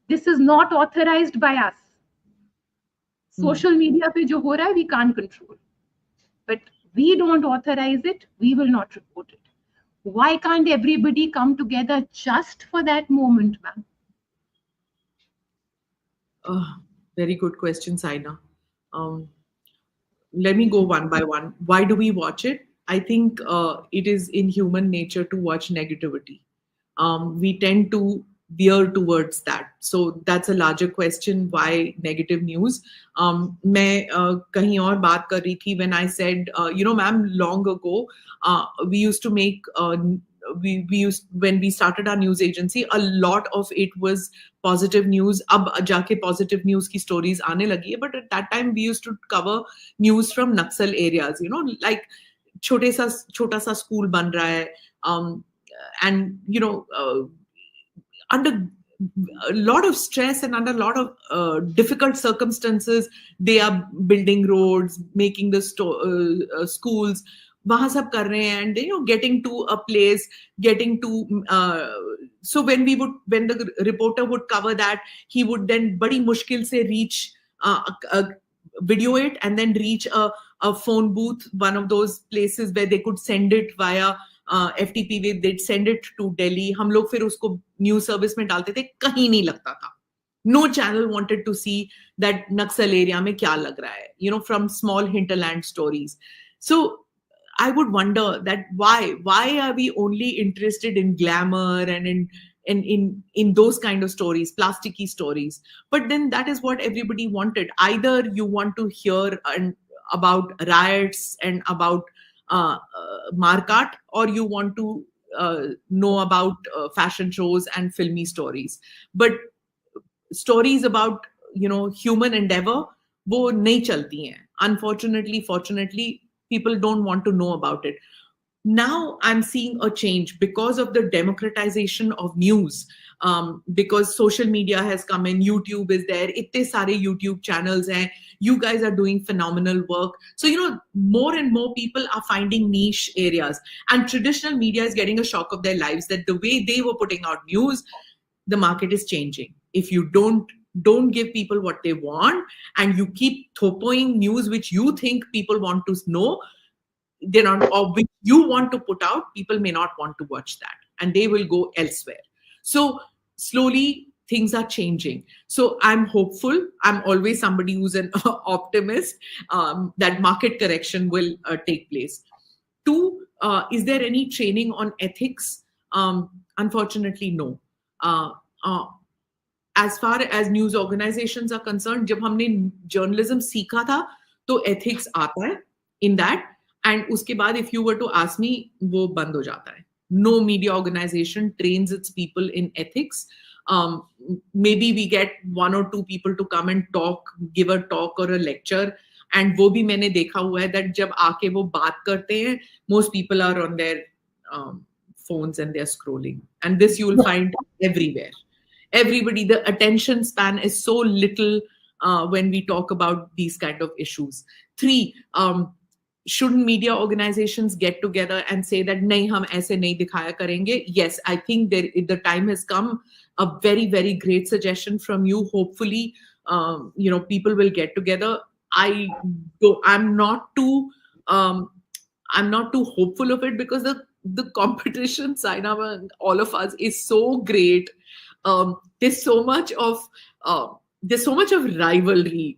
This is not authorized by us. Social media pe jo ho raha hai, we can't control. But we don't authorize it, we will not report it. Why can't everybody come together just for that moment, ma'am? Very good question, Saina. Let me go one by one. Why do we watch it? I think it is in human nature to watch negativity. We tend to veer towards that. So that's a larger question. Why negative news? मैं कहीं और बात कर रही थी when I said, ma'am, long ago, we used to make when we started our news agency, a lot of it was positive news. अब जाके positive news की stories आने लगी है, but at that time we used to cover news from Naxal areas, like छोटा सा school बन रहा है, and under a lot of stress and under a lot of difficult circumstances, they are building roads, making the schools, वहां सब कर रहे हैं, and getting to a place, getting to so when the reporter would cover that, he would then badi mushkil se reach video it and then reach a phone booth, one of those places where they could send it via FTP with, they'd send it to Delhi. हम लोग फिर उसको news service में डालते थे, कहीं नहीं लगता था. No channel wanted to see that Naxal area में क्या लग रहा है, from small hinterland stories. So I would wonder that why are we only interested in glamour and in those kind of stories, plasticky stories? But then that is what everybody wanted. Either you want to hear about riots and about markat, or you want to know about fashion shows and filmy stories. But stories about human endeavor, वो नहीं चलती हैं. Unfortunately, fortunately, people don't want to know about it. Now I'm seeing a change because of the democratization of news, because social media has come in, YouTube is there, इतने सारे YouTube channels हैं, you guys are doing phenomenal work. So more and more people are finding niche areas, and traditional media is getting a shock of their lives that the way they were putting out news, the market is changing. If you don't give people what they want, and you keep thopoing news which you think people want to know, they're not, or which you want to put out, people may not want to watch that, and they will go elsewhere. So slowly things are changing. So I'm hopeful. I'm always somebody who's an optimist, that market correction will take place. Two, is there any training on ethics? Unfortunately, no. As far as news organizations are concerned, जब हमने journalism सीखा था, तो ethics आता है in that, and उसके बाद if you were to ask me, वो बंद हो जाता है. No media organization trains its people in ethics. Maybe we get one or two people to come and talk, give a talk or a lecture, and वो भी मैंने देखा हुआ है that जब आके वो बात करते हैं, most people are on their phones and they're scrolling, and this you will find everywhere. Everybody, the attention span is so little when we talk about these kind of issues. Three, shouldn't media organizations get together and say that nahi, hum aise nahi dikhaya karenge? Yes, I think the time has come. A very, very great suggestion from you. Hopefully, people will get together. I'm not too hopeful of it, because the competition side among all of us is so great. There's so much of rivalry.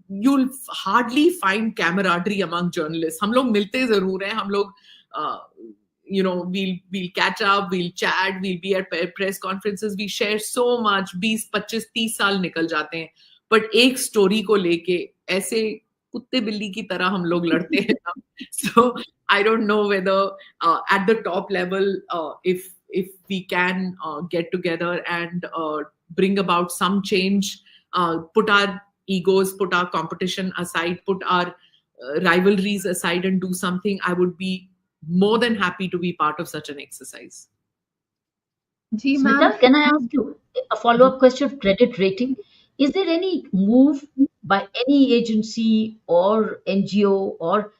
You'll hardly find camaraderie among journalists. हम लोग मिलते ज़रूर हैं. हम लोग we'll catch up, we'll chat, we'll be at press conferences, we share so much. 20, 25, 30 साल निकल जाते हैं, but एक story को लेके ऐसे कुत्ते बिल्ली की तरह हम लोग लड़ते हैं. So I don't know whether at the top level, if we can get together and bring about some change, put our egos, put our competition aside, put our rivalries aside and do something, I would be more than happy to be part of such an exercise. Smita, can I ask you a follow-up question of credit rating? Is there any move by any agency or NGO or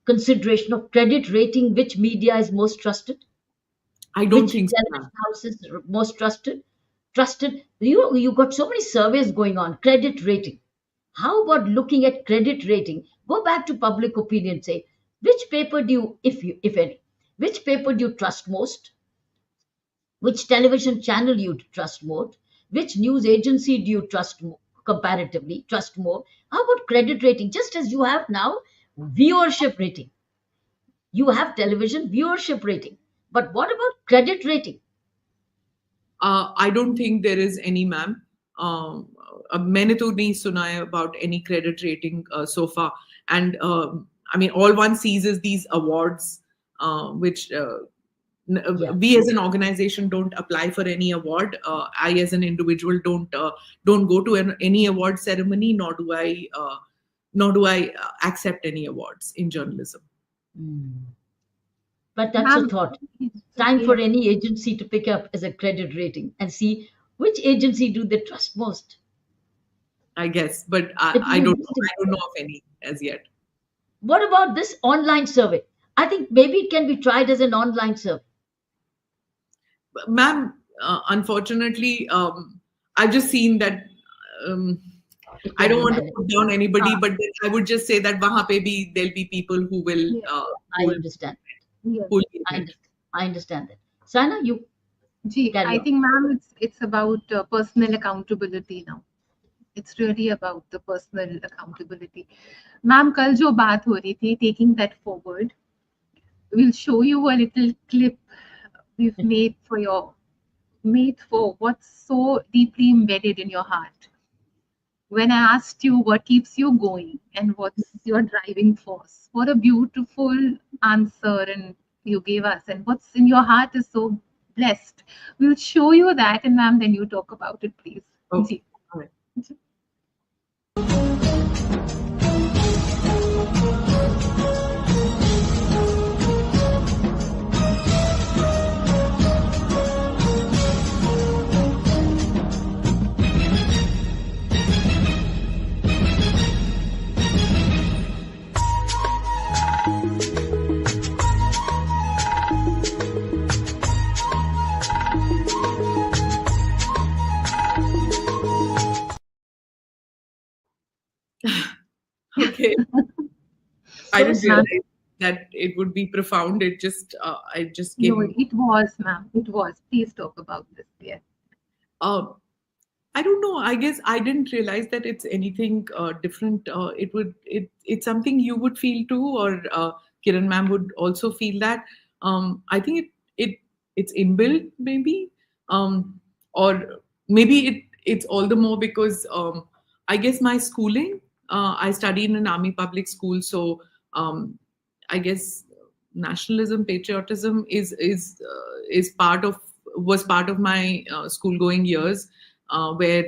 consideration of credit rating? Which media is most trusted? I don't Which think so. television house is most trusted? You got so many surveys going on. Credit rating. How about looking at credit rating? Go back to public opinion. Say which paper do you, if any, which paper do you trust most? Which television channel you trust more? Which news agency do you trust more, comparatively trust more? How about credit rating? Just as you have now viewership rating, you have television viewership rating, but what about credit rating? I don't think there is any, ma'am. मैंने तो नहीं सुना है about any credit rating so far. And I mean, all one sees is these awards, which we as an organization don't apply for any award. I as an individual don't go to any award ceremony, nor do I accept any awards in journalism. But that's a thought. Time for any agency to pick up as a credit rating and see which agency do they trust most. I guess, but I don't know of any as yet. What about this online survey? I think maybe it can be tried as an online survey. Ma'am, unfortunately, I've just seen that. I don't want to put down anybody, but I would just say that wahan pe bhi there'll be people who will. I understand. Yes. wholly I admit. understand. I understand that. Sana, you Gee, carry I on. think, ma'am, it's about personal accountability now. It's really about the personal accountability. Ma'am, कल जो बात हो रही थी, taking that forward, we'll show you a little clip we've made for what's so deeply embedded in your heart. When I asked you what keeps you going and what's your driving force, what a beautiful answer and you gave us, and what's in your heart is so blessed. We'll show you that, and ma'am, then you talk about it, please. Okay. Ji. All right. Okay. I So, didn't ma'am, realize that it would be profound. I just no, came. it was, ma'am, it was. Please talk about this. Yeah. Uh, I don't know. I guess I didn't realize that it's anything different. It's something you would feel too, or Kiran ma'am would also feel that. I think it's inbuilt maybe, or maybe it's all the more because I guess my schooling. I studied in an army public school, so I guess nationalism, patriotism is part of was part of my school going years, where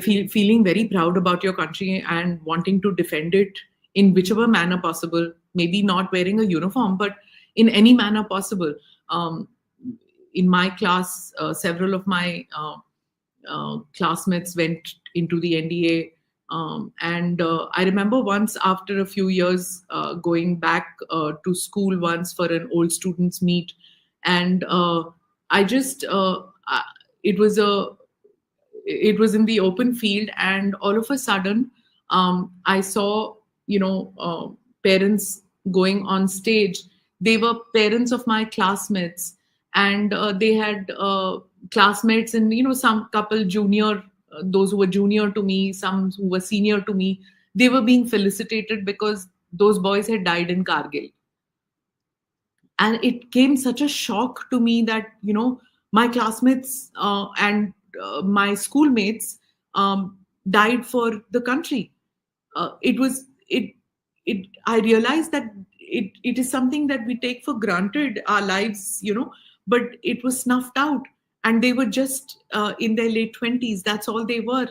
feeling very proud about your country and wanting to defend it in whichever manner possible, maybe not wearing a uniform, but in any manner possible. Um, in my class, several of my classmates went into the NDA. And I remember once, after a few years, going back to school once for an old students meet, and I just it was a it was in the open field, and all of a sudden I saw, parents going on stage. They were parents of my classmates, and they had classmates, and some couple junior, those who were junior to me, some who were senior to me. They were being felicitated because those boys had died in Kargil. And it came such a shock to me that my classmates and my schoolmates died for the country. It was it it I realized that it is something that we take for granted, our lives, but it was snuffed out, and they were just in their late 20s. That's all they were.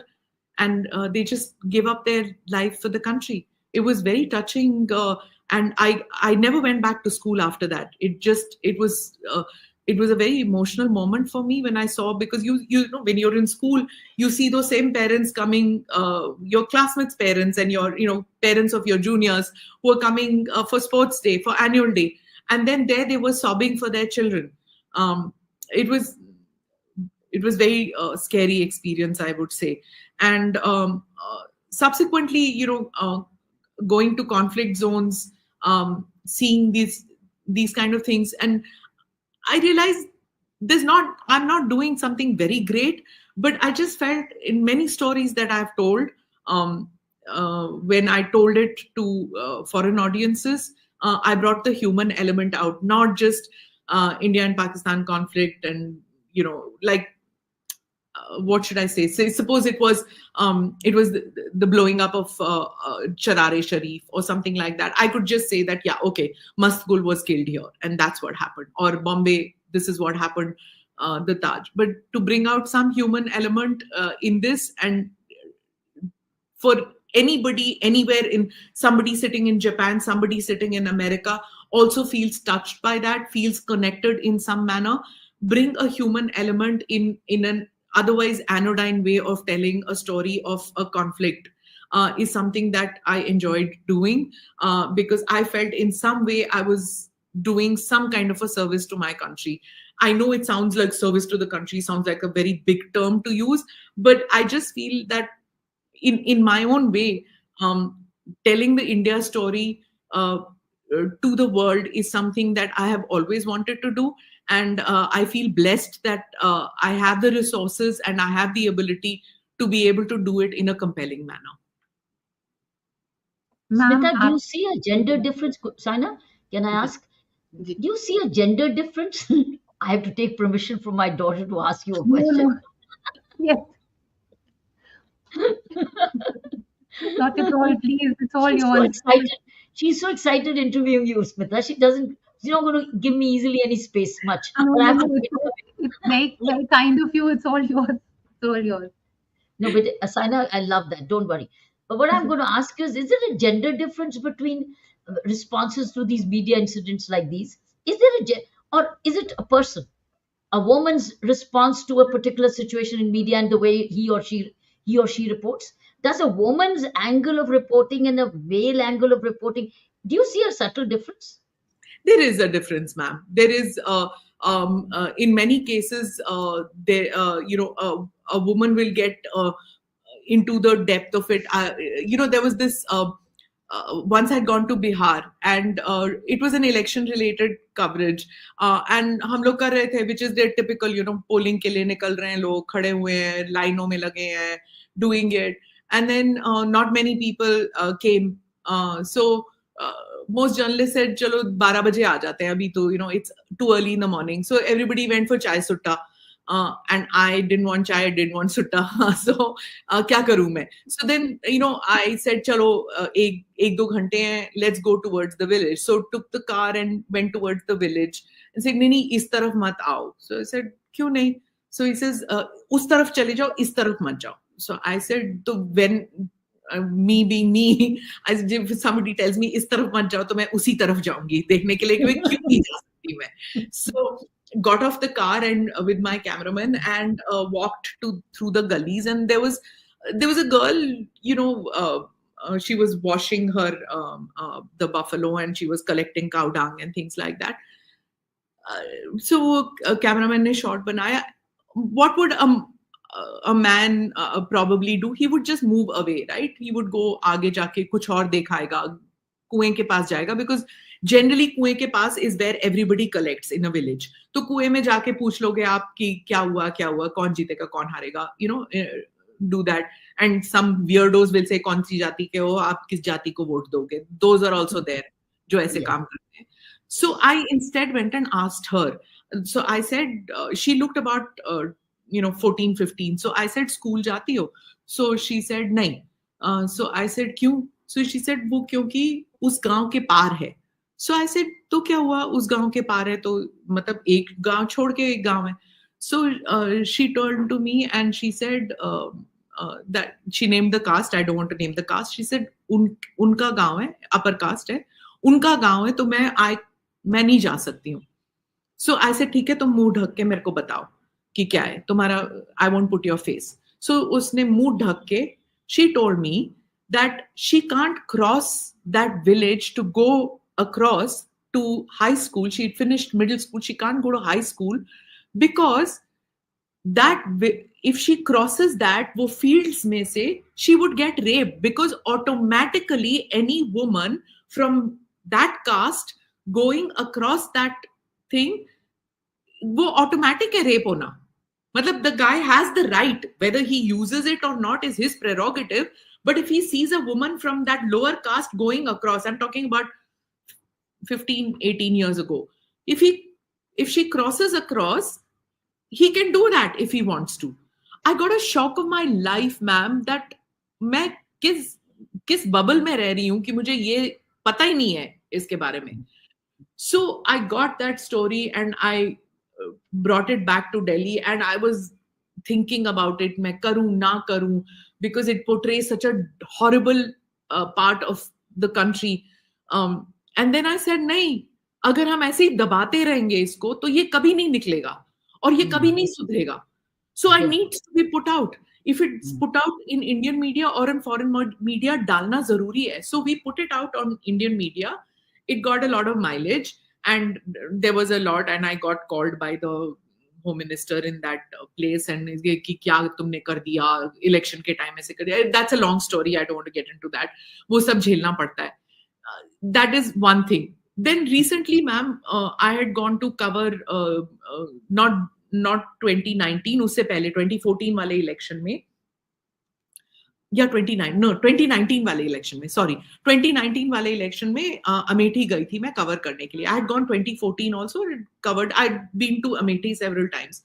And they just give up their life for the country. It was very touching. And I never went back to school after that. It was a very emotional moment for me when I saw, because you know, when you're in school, you see those same parents coming, your classmates' parents, and your parents of your juniors, who are coming for sports day, for annual day, and then there they were sobbing for their children. Um, it was it was very scary experience, I would say. And subsequently, going to conflict zones, seeing these kind of things, and I realized I'm not doing something very great, but I just felt in many stories that I've told, um, when I told it to foreign audiences, I brought the human element out, not just India and Pakistan conflict, and like, what should I say? So suppose it was the blowing up of Charare Sharif or something like that. I could just say that, yeah, okay, Mastgul was killed here, and that's what happened. Or Bombay, this is what happened, the Taj. But to bring out some human element in this, and for anybody anywhere, in somebody sitting in Japan, somebody sitting in America, also feels touched by that, feels connected in some manner, bring a human element in an otherwise anodyne way of telling a story of a conflict, is something that I enjoyed doing, because I felt in some way I was doing some kind of a service to my country. I know it sounds like service to the country sounds like a very big term to use, but I just feel that in my own way, telling the India story, uh, to the world is something that I have always wanted to do. And I feel blessed that I have the resources and I have the ability to be able to do it in a compelling manner. Ma'am, Smita, do you see a gender difference? Saina, can I ask? Ji. Do you see a gender difference? I have to take permission from my daughter to ask you a No, question. no. Yes, not at all. Please, it's all She's so yours. excited. She's so excited interviewing you, Smita. She's not going to give me easily any space much. No, But I no, have no. to take her away. It's very, very kind of you. It's all yours. It's all yours. No, but Asana, I love that. Don't worry. But what I'm going to ask is there a gender difference between responses to these media incidents like these? Is there or is it a person? A woman's response to a particular situation in media and the way he or she reports? Does a woman's angle of reporting and a male angle of reporting, do you see a subtle difference? There is a difference, ma'am. There is, in many cases, a woman will get into the depth of it. There was this. Once I'd gone to Bihar, and it was an election-related coverage, and हम लोग कर रहे थे, which is their typical, polling के लिए निकल रहे हैं लोग, खड़े हुए हैं, लाइनों में लगे हैं, doing it, and then not many people came. So most journalists said, "चलो 12 बजे आ जाते हैं अभी तो, it's too early in the morning." So everybody went for chai sutta. And I didn't want chai, I didn't want sutta. So क्या करूं मैं? So then, I said, चलो एक दो घंटे हैं, let's go towards the village. So took the car and went towards the village and said, नहीं इस तरफ मत आओ. So I said, क्यों नहीं? So he says, उस तरफ चले जाओ, इस तरफ मत जाओ. So I said, तो when me being me, as if somebody tells me इस तरफ मत जाओ, तो मैं उसी तरफ जाऊंगी देखने के लिए कि मैं क्यों नहीं जा सकती मैं. So got off the car and with my cameraman and walked through the gullies, and there was a girl, she was washing her the buffalo, and she was collecting cow dung and things like that. So cameraman ne shot banaya. What would a man probably do? He would just move away, right? He would go आगे जाके कुछ और देखाएगा, कुएं के पास जाएगा, because generally कुएं के पास is where everybody collects in a village. तो कुएं में जाके पूछ लोगे आप कि क्या हुआ, कौन जीतेगा, कौन हारेगा, do that. And some weirdos will say कौन सी जाति के हो, आप किस जाति को वोट दोगे. Those are also there जो ऐसे काम करते हैं. So I instead went and asked her. So I said, she looked about 14, 15. So I said, school जाती हो? So she said, नहीं. So I said, क्यों? So she said, वो क्योंकि उस गांव के पार है. So I said, तो क्या हुआ, उस गांव के पार है तो मतलब एक गांव छोड़ के एक गांव है. So she turned to me and she said that she named the caste. I don't want to name the caste. She said, उनका गांव है, upper caste है, उनका गांव है, तो मैं नहीं जा सकती हूँ. So I said, ठीक है, तुम मुंह ढक के मेरे को बताओ कि क्या है तुम्हारा. I won't put your face. So उसने मुंह ढक के, she told me that she can't cross that village to go across to high school. She'd finished middle school. She can't go to high school because that if she crosses that, वो fields में से, she would get raped, because automatically any woman from that caste going across that thing, वो automatic है rape होना. मतलब the guy has the right, whether he uses it or not is his prerogative. But if he sees a woman from that lower caste going across, I'm talking about 15, 18 years ago, if she crosses across, he can do that if he wants to. I got a shock of my life, ma'am, that मैं किस bubble में रह रही हूँ कि मुझे ये पता ही नहीं है इसके बारे में. So I got that story and I brought it back to Delhi, and I was thinking about it, मैं करूँ ना करूँ, because it portrays such a horrible part of the country. And then I said, नहीं, अगर हम ऐसे ही दबाते रहेंगे इसको तो ये कभी नहीं निकलेगा और ये कभी नहीं सुधरेगा. So I need to be put out. If it's put out in Indian media or in foreign media, डालना जरूरी है. So we put it out on Indian media. It got a lot of mileage, and there was a lot, and I got called by the home minister in that place and कि क्या तुमने कर दिया election के time ऐसे कर दिया. That's a long story. I don't want to get into that. वो सब झेलना पड़ता है. That is one thing. Then recently, ma'am, I had gone to cover not 2019, उससे पहले 2014 वाले इलेक्शन में, या 29 नो 2019 वाले इलेक्शन में, सॉरी 2019 वाले इलेक्शन में अमेठी गई थी मैं कवर करने के लिए. I had gone 2014 also, covered, I had been to Amethi several times.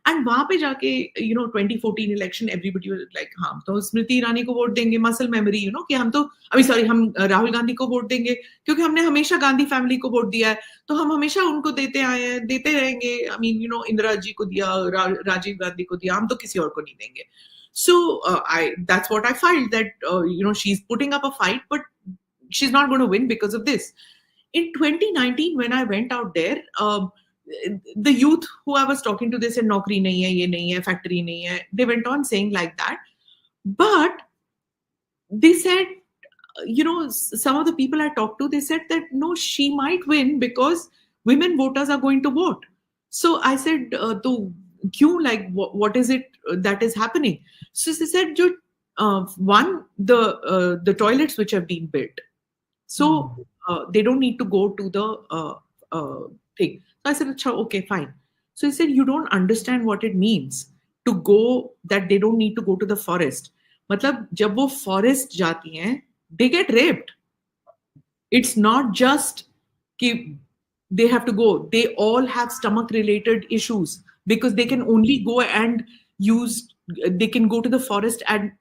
And वहां पे जाके 2014 इलेक्शन, एवरीबडी वाज लाइक हाँ तो स्मृति ईरानी को वोट देंगे, मसल मेमोरी कि हम तो अभी सॉरी हम राहुल गांधी को वोट देंगे क्योंकि हमने हमेशा गांधी फैमिली को वोट दिया है, तो हम हमेशा उनको देते आए हैं, देते रहेंगे. आई मीन इंदिरा जी को दिया, राजीव गांधी को दिया, हम तो किसी और को नहीं देंगे. So that's what I felt, that she's putting up a fight, but she's not going to win because of this. In 2019, when I went out there, the youth who I was talking to, they said naukri nahi hai, ye nahi hai, factory nahi hai. They went on saying like that, but they said, some of the people I talked to, they said that no, she might win because women voters are going to vote. So I said, to kyun, like what is it that is happening? So she said, one, the toilets which have been built, so they don't need to go to the thing. So I said, Achha, okay, fine. So he said, you don't understand what it means to go, that they don't need to go to the forest. मतलब जब वो forest जाती हैं, they get raped. It's not just कि they have to go. They all have stomach related issues because they can only go and use, they can go to the forest and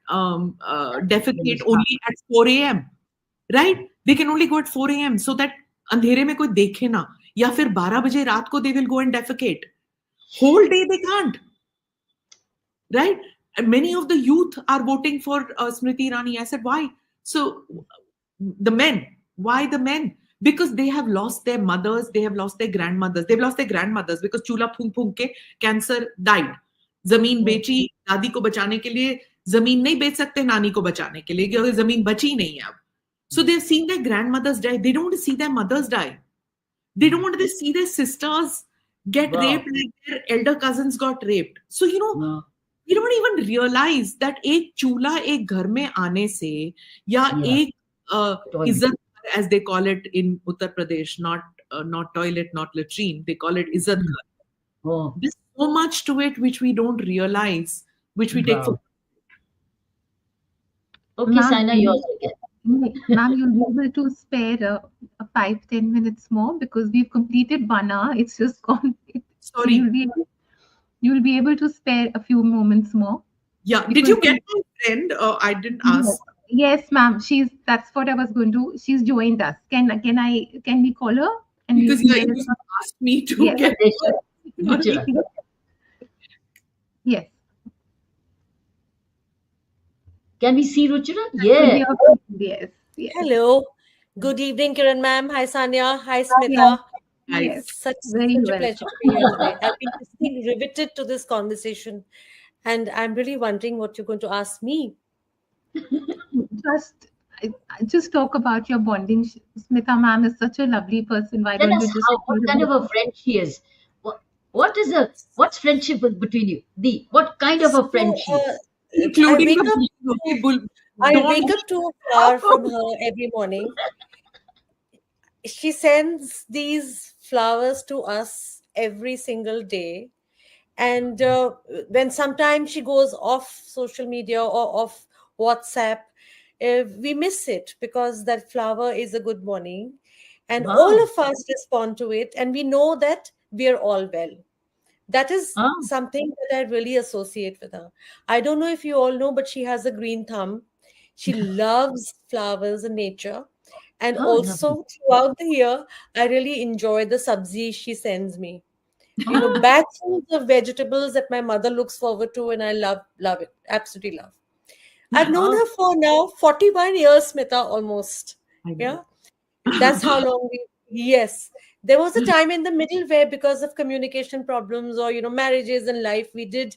defecate only at 4 a.m. Right? They can only go at 4 a.m. so that अंधेरे में कोई देखे ना, या फिर 12 बजे रात को they will go and defecate. Whole day they can't. Right? And many of the youth are voting for Smriti Irani. I said, why? So the men, why the men? Because they have lost their mothers, they have lost their grandmothers. They've lost their grandmothers because chूल्हा फूंक फूंक के cancer died. जमीन बेची दादी को बचाने के लिए, जमीन नहीं बेच सकते नानी को बचाने के लिए क्योंकि जमीन बची नहीं है अब. So they've seen their grandmothers die. They don't want to see their mothers die. They don't want to see their sisters get raped like their elder cousins got raped. So you don't even realize that एक चूल्हा एक घर में आने से या एक इज्जत, as they call it in Uttar Pradesh, not toilet, not latrine, they call it izzat ghar. There's so much to it which we don't realize, which we take for. Okay, Saina, yours again. Ma'am, you'll be able to spare 5-10 minutes more because we've completed 1 hour. It's just gone. Sorry. You'll be able to spare a few moments more. Yeah. Did you get my friend? I didn't ask. Yes, ma'am. That's what I was going to. She's joined us. Can we call her? And because you asked me to get her. Yes. Can we see Ruchira? Yeah. Yes. Hello. Good evening, Kiran ma'am. Hi, Sanya. Hi, Smita. Yes. Such a pleasure to be here today. I've been listening, riveted to this conversation, and I'm really wondering what you're going to ask me. Just talk about your bonding. Smita ma'am is such a lovely person. Why Tell don't us you just what kind of a friend she is? What's friendship between you? What kind of a friend she is? Including I wake up to a flower from her every morning. She sends these flowers to us every single day. And when sometimes she goes off social media or off WhatsApp, we miss it because that flower is a good morning. And all of us respond to it. And we know that we are all well. That is something that I really associate with her. I don't know if you all know, but she has a green thumb. She loves flowers and nature. And also throughout the year, I really enjoy the sabzi she sends me. Bags of vegetables that my mother looks forward to, and I love it. Absolutely love. I've known her for now 41 years, Smita, almost. Yeah. That's how long yes. There was a time in the middle where because of communication problems or, marriages and life, we did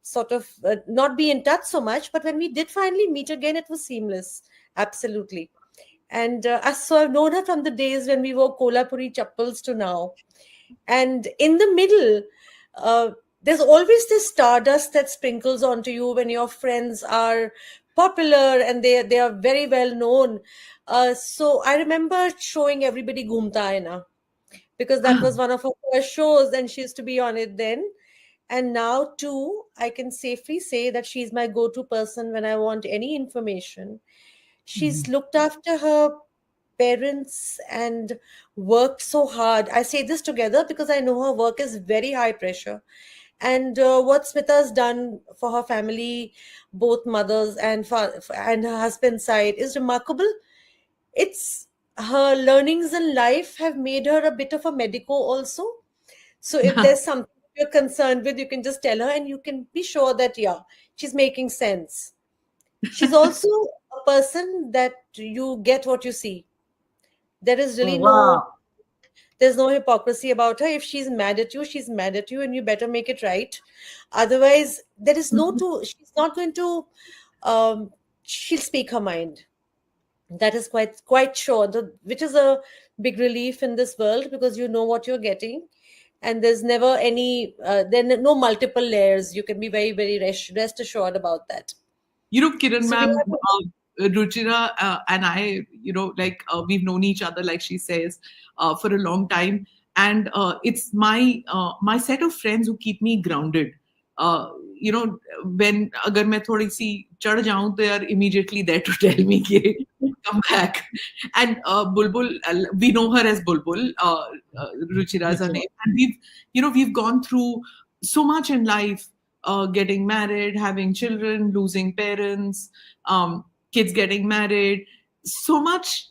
sort of not be in touch so much. But when we did finally meet again, it was seamless. Absolutely. And so I've known her from the days when we wore Kolhapuri chappals to now. And in the middle, there's always this stardust that sprinkles onto you when your friends are popular and they are very well known. So I remember showing everybody Ghumta Aina, because that was one of her first shows and she used to be on it then. And now too, I can safely say that she's my go-to person when I want any information. She's looked after her parents and worked so hard. I say this together because I know her work is very high pressure. And what Smita's done for her family, both mothers and her husband's side, is remarkable. It's her learnings in life have made her a bit of a medico also. So if there's something you're concerned with, you can just tell her and you can be sure that, yeah, she's making sense. She's also a person that you get what you see. There is Oh, really wow. there's no hypocrisy about her. If she's mad at you, she's mad at you, and you better make it right. Otherwise, there is she's not going to, she'll speak her mind. That is quite sure, which is a big relief in this world, because you know what you're getting. And there's never any, there are no multiple layers. You can be very, very rest assured about that. Kiran So we ma'am, have Ruchira and I, like we've known each other, like she says, for a long time, and it's my set of friends who keep me grounded. Uh, when agar मैं थोड़ी सी चढ़ जाऊं, they are immediately there to tell me कि come back. And Bulbul, we know her as Bulbul. Ruchira is her name, and we've gone through so much in life. Getting married, having children, losing parents, kids getting married, so much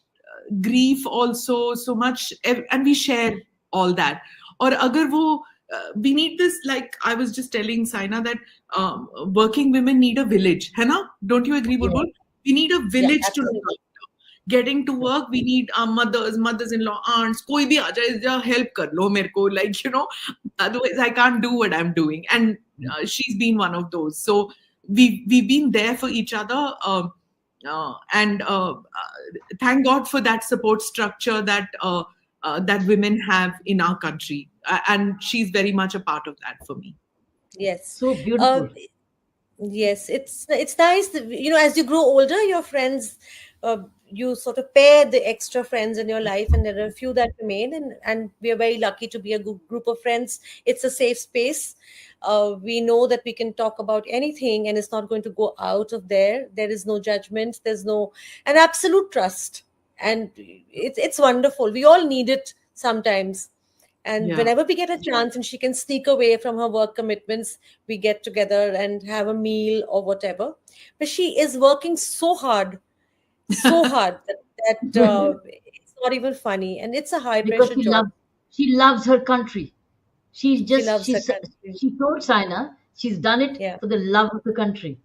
grief also, so much, and we share all that. Or agar wo, we need this, like I was just telling Saina that working women need a village, hai na? Don't you agree, Yeah, Bulbul? We need a yeah, village to look absolutely. after. Getting to work, we need our mothers-in-law, aunts. Koi bhi aa jaye, ja help kar lo mere ko, like otherwise I can't do what I'm doing. And she's been one of those. So we've been there for each other, and thank God for that support structure that women have in our country, and she's very much a part of that for me. Yes. so Uh, beautiful. Yes, it's nice that, as you grow older, your friends, you sort of pair the extra friends in your life, and there are a few that remain, and we are very lucky to be a group of friends. It's a safe space. We know that we can talk about anything, and it's not going to go out of there. There is no judgment. There's no an absolute trust, and it's wonderful. We all need it sometimes. And Yeah. whenever we get a chance and she can sneak away from her work commitments, we get together and have a meal or whatever. But she is working so hard that it's not even funny. And it's a high Because pressure job. she loves her country. She's She just loves her she's country. she told Sina she's done it Yeah. for the love of the country.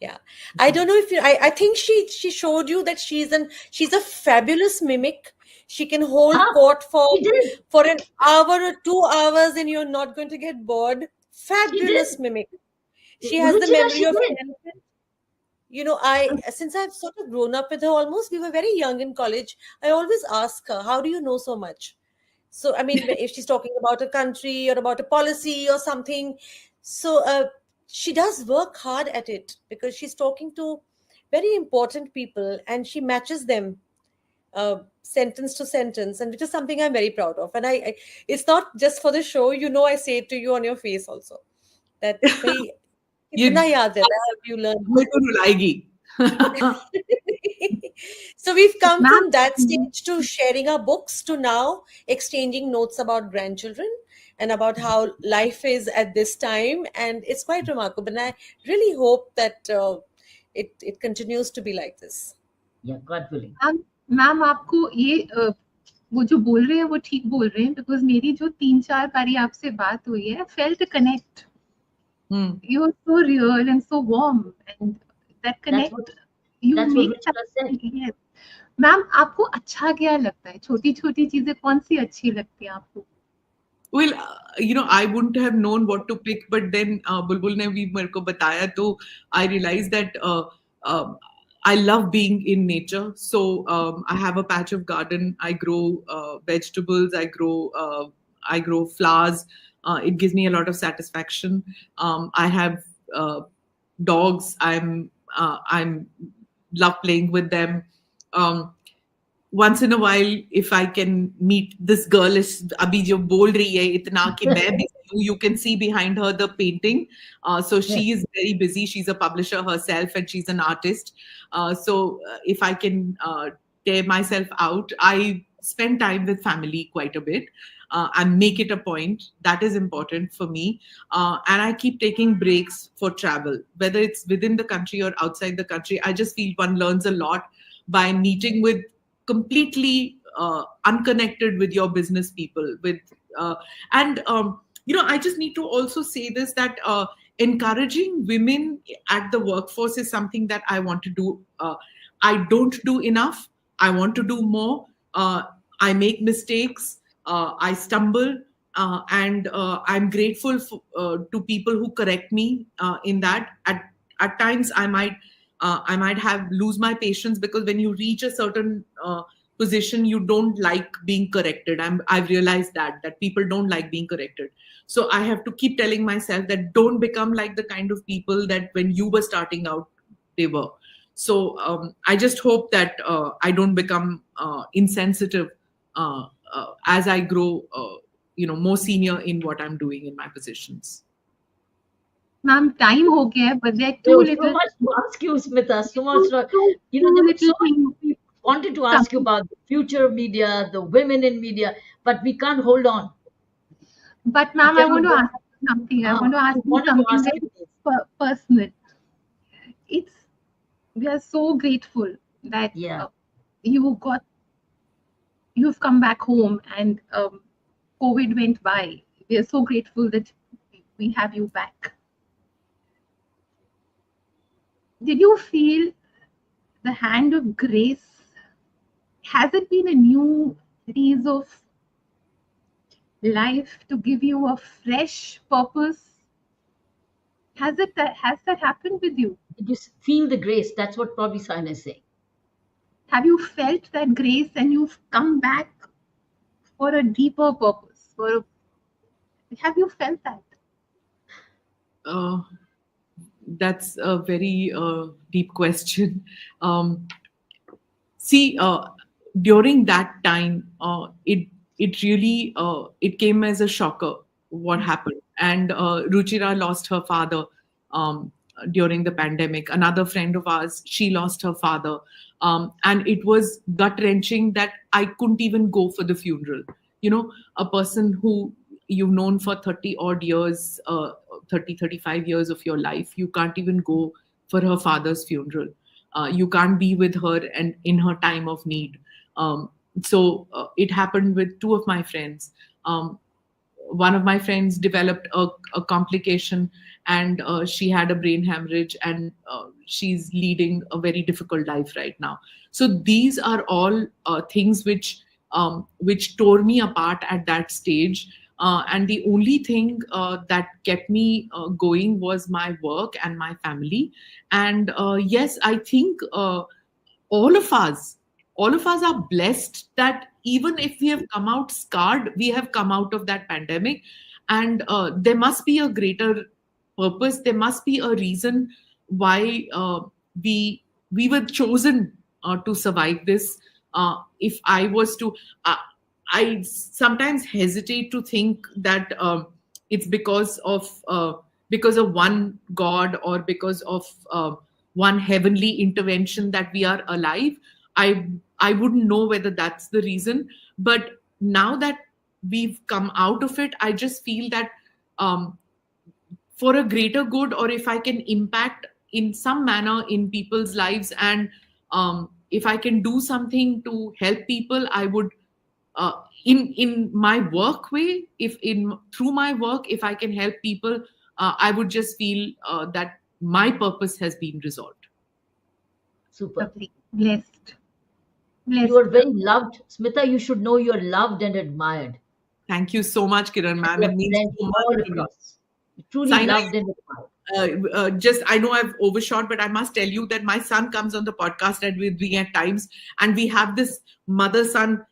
Yeah. I don't know if I think she showed you that she's a fabulous mimic. She can hold Huh? court She did. for an hour or 2 hours and you're not going to get bored. She did. Fabulous mimic. She has the Ruchira, memory she of an did. elephant. I since I've sort of grown up with her almost, we were very young in college. I always ask her, how do you know so much? So, I mean, if she's talking about a country or about a policy or something, so she does work hard at it because she's talking to very important people and she matches them sentence to sentence, and which is something I'm very proud of. And it's not just for the show, I say it to you on your face also that, "Bhai, ये kitna yaad hai, have you learned?" मेरे को रुलाएगी. So we've come Ma'am, from that stage to sharing our books to now exchanging notes about grandchildren and about how life is at this time, and it's quite remarkable. And I really hope that it continues to be like this. Yeah, God willing. Ma'am आपको ये वो जो बोल रहे हैं वो ठीक बोल रहे हैं, बिकॉज मेरी जो 3-4 बारी आपसे बात हुई है, felt connect, you are so real and so warm, and that connect you That's what make Ruchira said. Ma'am आपको अच्छा क्या लगता है, छोटी छोटी चीजें कौन सी अच्छी लगती है आपको? Well, I wouldn't have known what to pick, but then Bulbul ne bhi mere ko bataya, to I realized that I love being in nature. So I have a patch of garden. I grow vegetables. I grow flowers. It gives me a lot of satisfaction. I have dogs. I'm love playing with them. Um, once in a while, if I can meet this girl, is abhi jo bol rahi hai itna ki main busy hu, you can see behind her the painting. So Yes. she is very busy. She's a publisher herself, and she's an artist. If I can tear myself out, I spend time with family quite a bit. And make it a point. That is important for me. And I keep taking breaks for travel, whether it's within the country or outside the country. I just feel one learns a lot by meeting with completely unconnected with your business people. And I just need to also say this, that encouraging women at the workforce is something that I want to do. I don't do enough. I want to do more. I make mistakes. I stumble. And I'm grateful to people who correct me in that. At times, I might have lose my patience, because when you reach a certain position, you don't like being corrected. I've realized that people don't like being corrected. So I have to keep telling myself that don't become like the kind of people that when you were starting out, they were. So I just hope that I don't become insensitive as I grow, more senior in what I'm doing in my positions. Ma'am, time ho gaya hai, but there are two There was so little, much to ask you, Smita. So much. two There were little so many things we wanted to ask you coming. about the future of media, the women in media, but we can't hold on. But We ma'am, I want cannot to go. ask you something. I want to ask You you wanted to something ask very me this. personal. It's We are so grateful that Yeah. you got you've come back home, and COVID went by. We are so grateful that we have you back. Did you feel the hand of grace? Has it been a new phase of life to give you a fresh purpose? Has that happened with you? Did you feel the grace? That's what probably Sina is saying. Have you felt that grace and you've come back for a deeper purpose? Have you felt that? Uh, that's a very deep question. Um, See, during that time, it really it came as a shocker what happened, and Ruchira lost her father during the pandemic. Another friend of ours, she lost her father, and it was gut wrenching that I couldn't even go for the funeral. A person who you've known for 30 odd years, 35 years of your life, you can't even go for her father's funeral. You can't be with her and in her time of need. So it happened with two of my friends. One of my friends developed a complication, and she had a brain hemorrhage, and she's leading a very difficult life right now. So these are all things which tore me apart at that stage. And the only thing that kept me going was my work and my family. And yes, I think all of us all of us are blessed that even if we have come out scarred, we have come out of that pandemic. And there must be a greater purpose. There must be a reason why we were chosen to survive this. If I was to I sometimes hesitate to think that it's because of one god, or because of one heavenly intervention that we are alive. I wouldn't know whether that's the reason, but now that we've come out of it, I just feel that um, for a greater good, or if I can impact in some manner in people's lives, and if I can do something to help people, I would uh, in my work way, if in through my work, if I can help people, I would just feel that my purpose has been resolved. Super. Lovely. Blessed. You are Blessed. very loved. Smita, you should know you're loved and admired. Thank you so much, Kiran And ma'am. your It means friends so all much to me. across. Truly Saina, loved and admired. just I know I've overshot, but I must tell you that my son comes on the podcast and with me at times, and we have this mother-son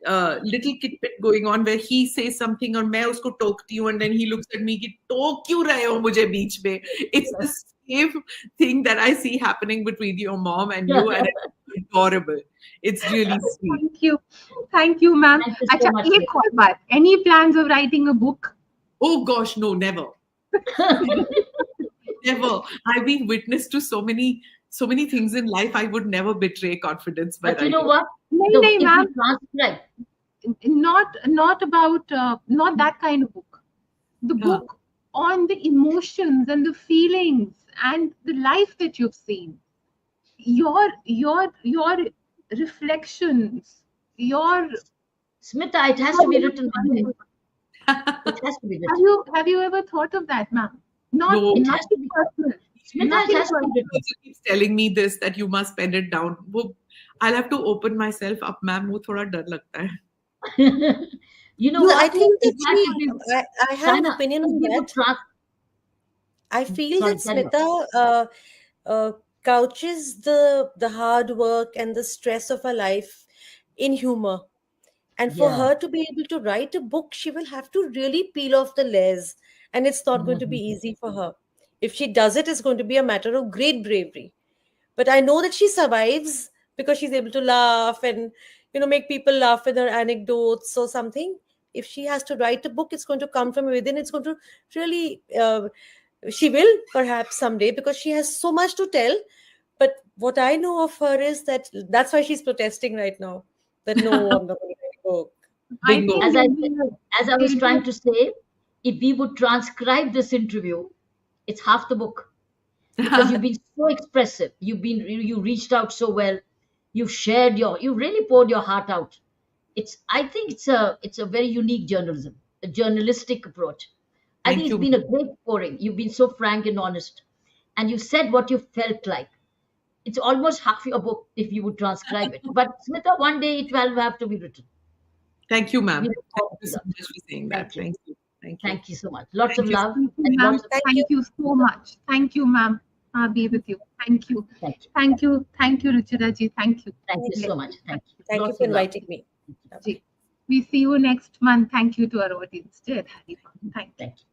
little kitbit going on where he says something और मैं उसको टोकती हूँ, and then he looks at me कि टोक क्यों रहे हो मुझे बीच में. It's this same thing that I see happening between your mom and you, and it's adorable. It's really sweet. Thank you, ma'am. Thank you so अच्छा, much, एक Smita. और बात. Any plans of writing a book? Oh gosh, no, never. Never. I've been witness to so many things in life. I would never betray confidence by But you know writing. what? नहीं, If we ma'am. transcribe, Not about not that kind of book. The Yeah. book on the emotions and the feelings and the life that you've seen. Your reflections. Your Smita, it has to be written one day. It has to be written. have you ever thought of that, ma'am? Not No. It has to nothing be. personal. Smita, it Nothing has to be personal. written. Also keeps telling me this, that you must pen it down. वो I'll have to open myself up, ma'am. वो थोड़ा डर लगता है. You know No, I what? think It that has to be. I have an China, opinion if on we would that. I feel sorry, that carry on. Smita couches the hard work and the stress of her life in humor. And for Yeah. her to be able to write a book, she will have to really peel off the layers. And it's not going to be Mhm. easy for her. If she does it, it's going to be a matter of great bravery. But I know that she survives because she's able to laugh and, make people laugh with her anecdotes or something. If she has to write a book, it's going to come from within. It's going to really, she will perhaps someday because she has so much to tell. But what I know of her is that that's why she's protesting right now. That no, I'm not going to write a book. I Bingo. think As I there'll said, be as I was there'll be trying to say, if we would transcribe this interview, it's half the book, because you've been so expressive. You reached out so well. You really poured your heart out. I think it's a very unique journalism, a journalistic approach. I think Thank it's you. been a great pouring. You've been so frank and honest, and you said what you felt like. It's almost half your book if you would transcribe it. But Smita, one day it will have to be written. Thank you, We ma'am. look Thank forward you to so that. much for saying that. Thank you. Thank you. Thank you. Thank you so much. Lots of Thank you. love Thank you, and ma'am. lots of Thank you. Thank you so much. Thank you, ma'am. I'll be with you. Thank you. thank you. Thank you, Ruchira ji. Thank you. Thank you Thank so you. much. Thank you. Thank you Lots for of love. inviting me. Bye-bye. Ji. We see you next month. Thank you to our audience. Jai Dhari. Thank you. Thank you.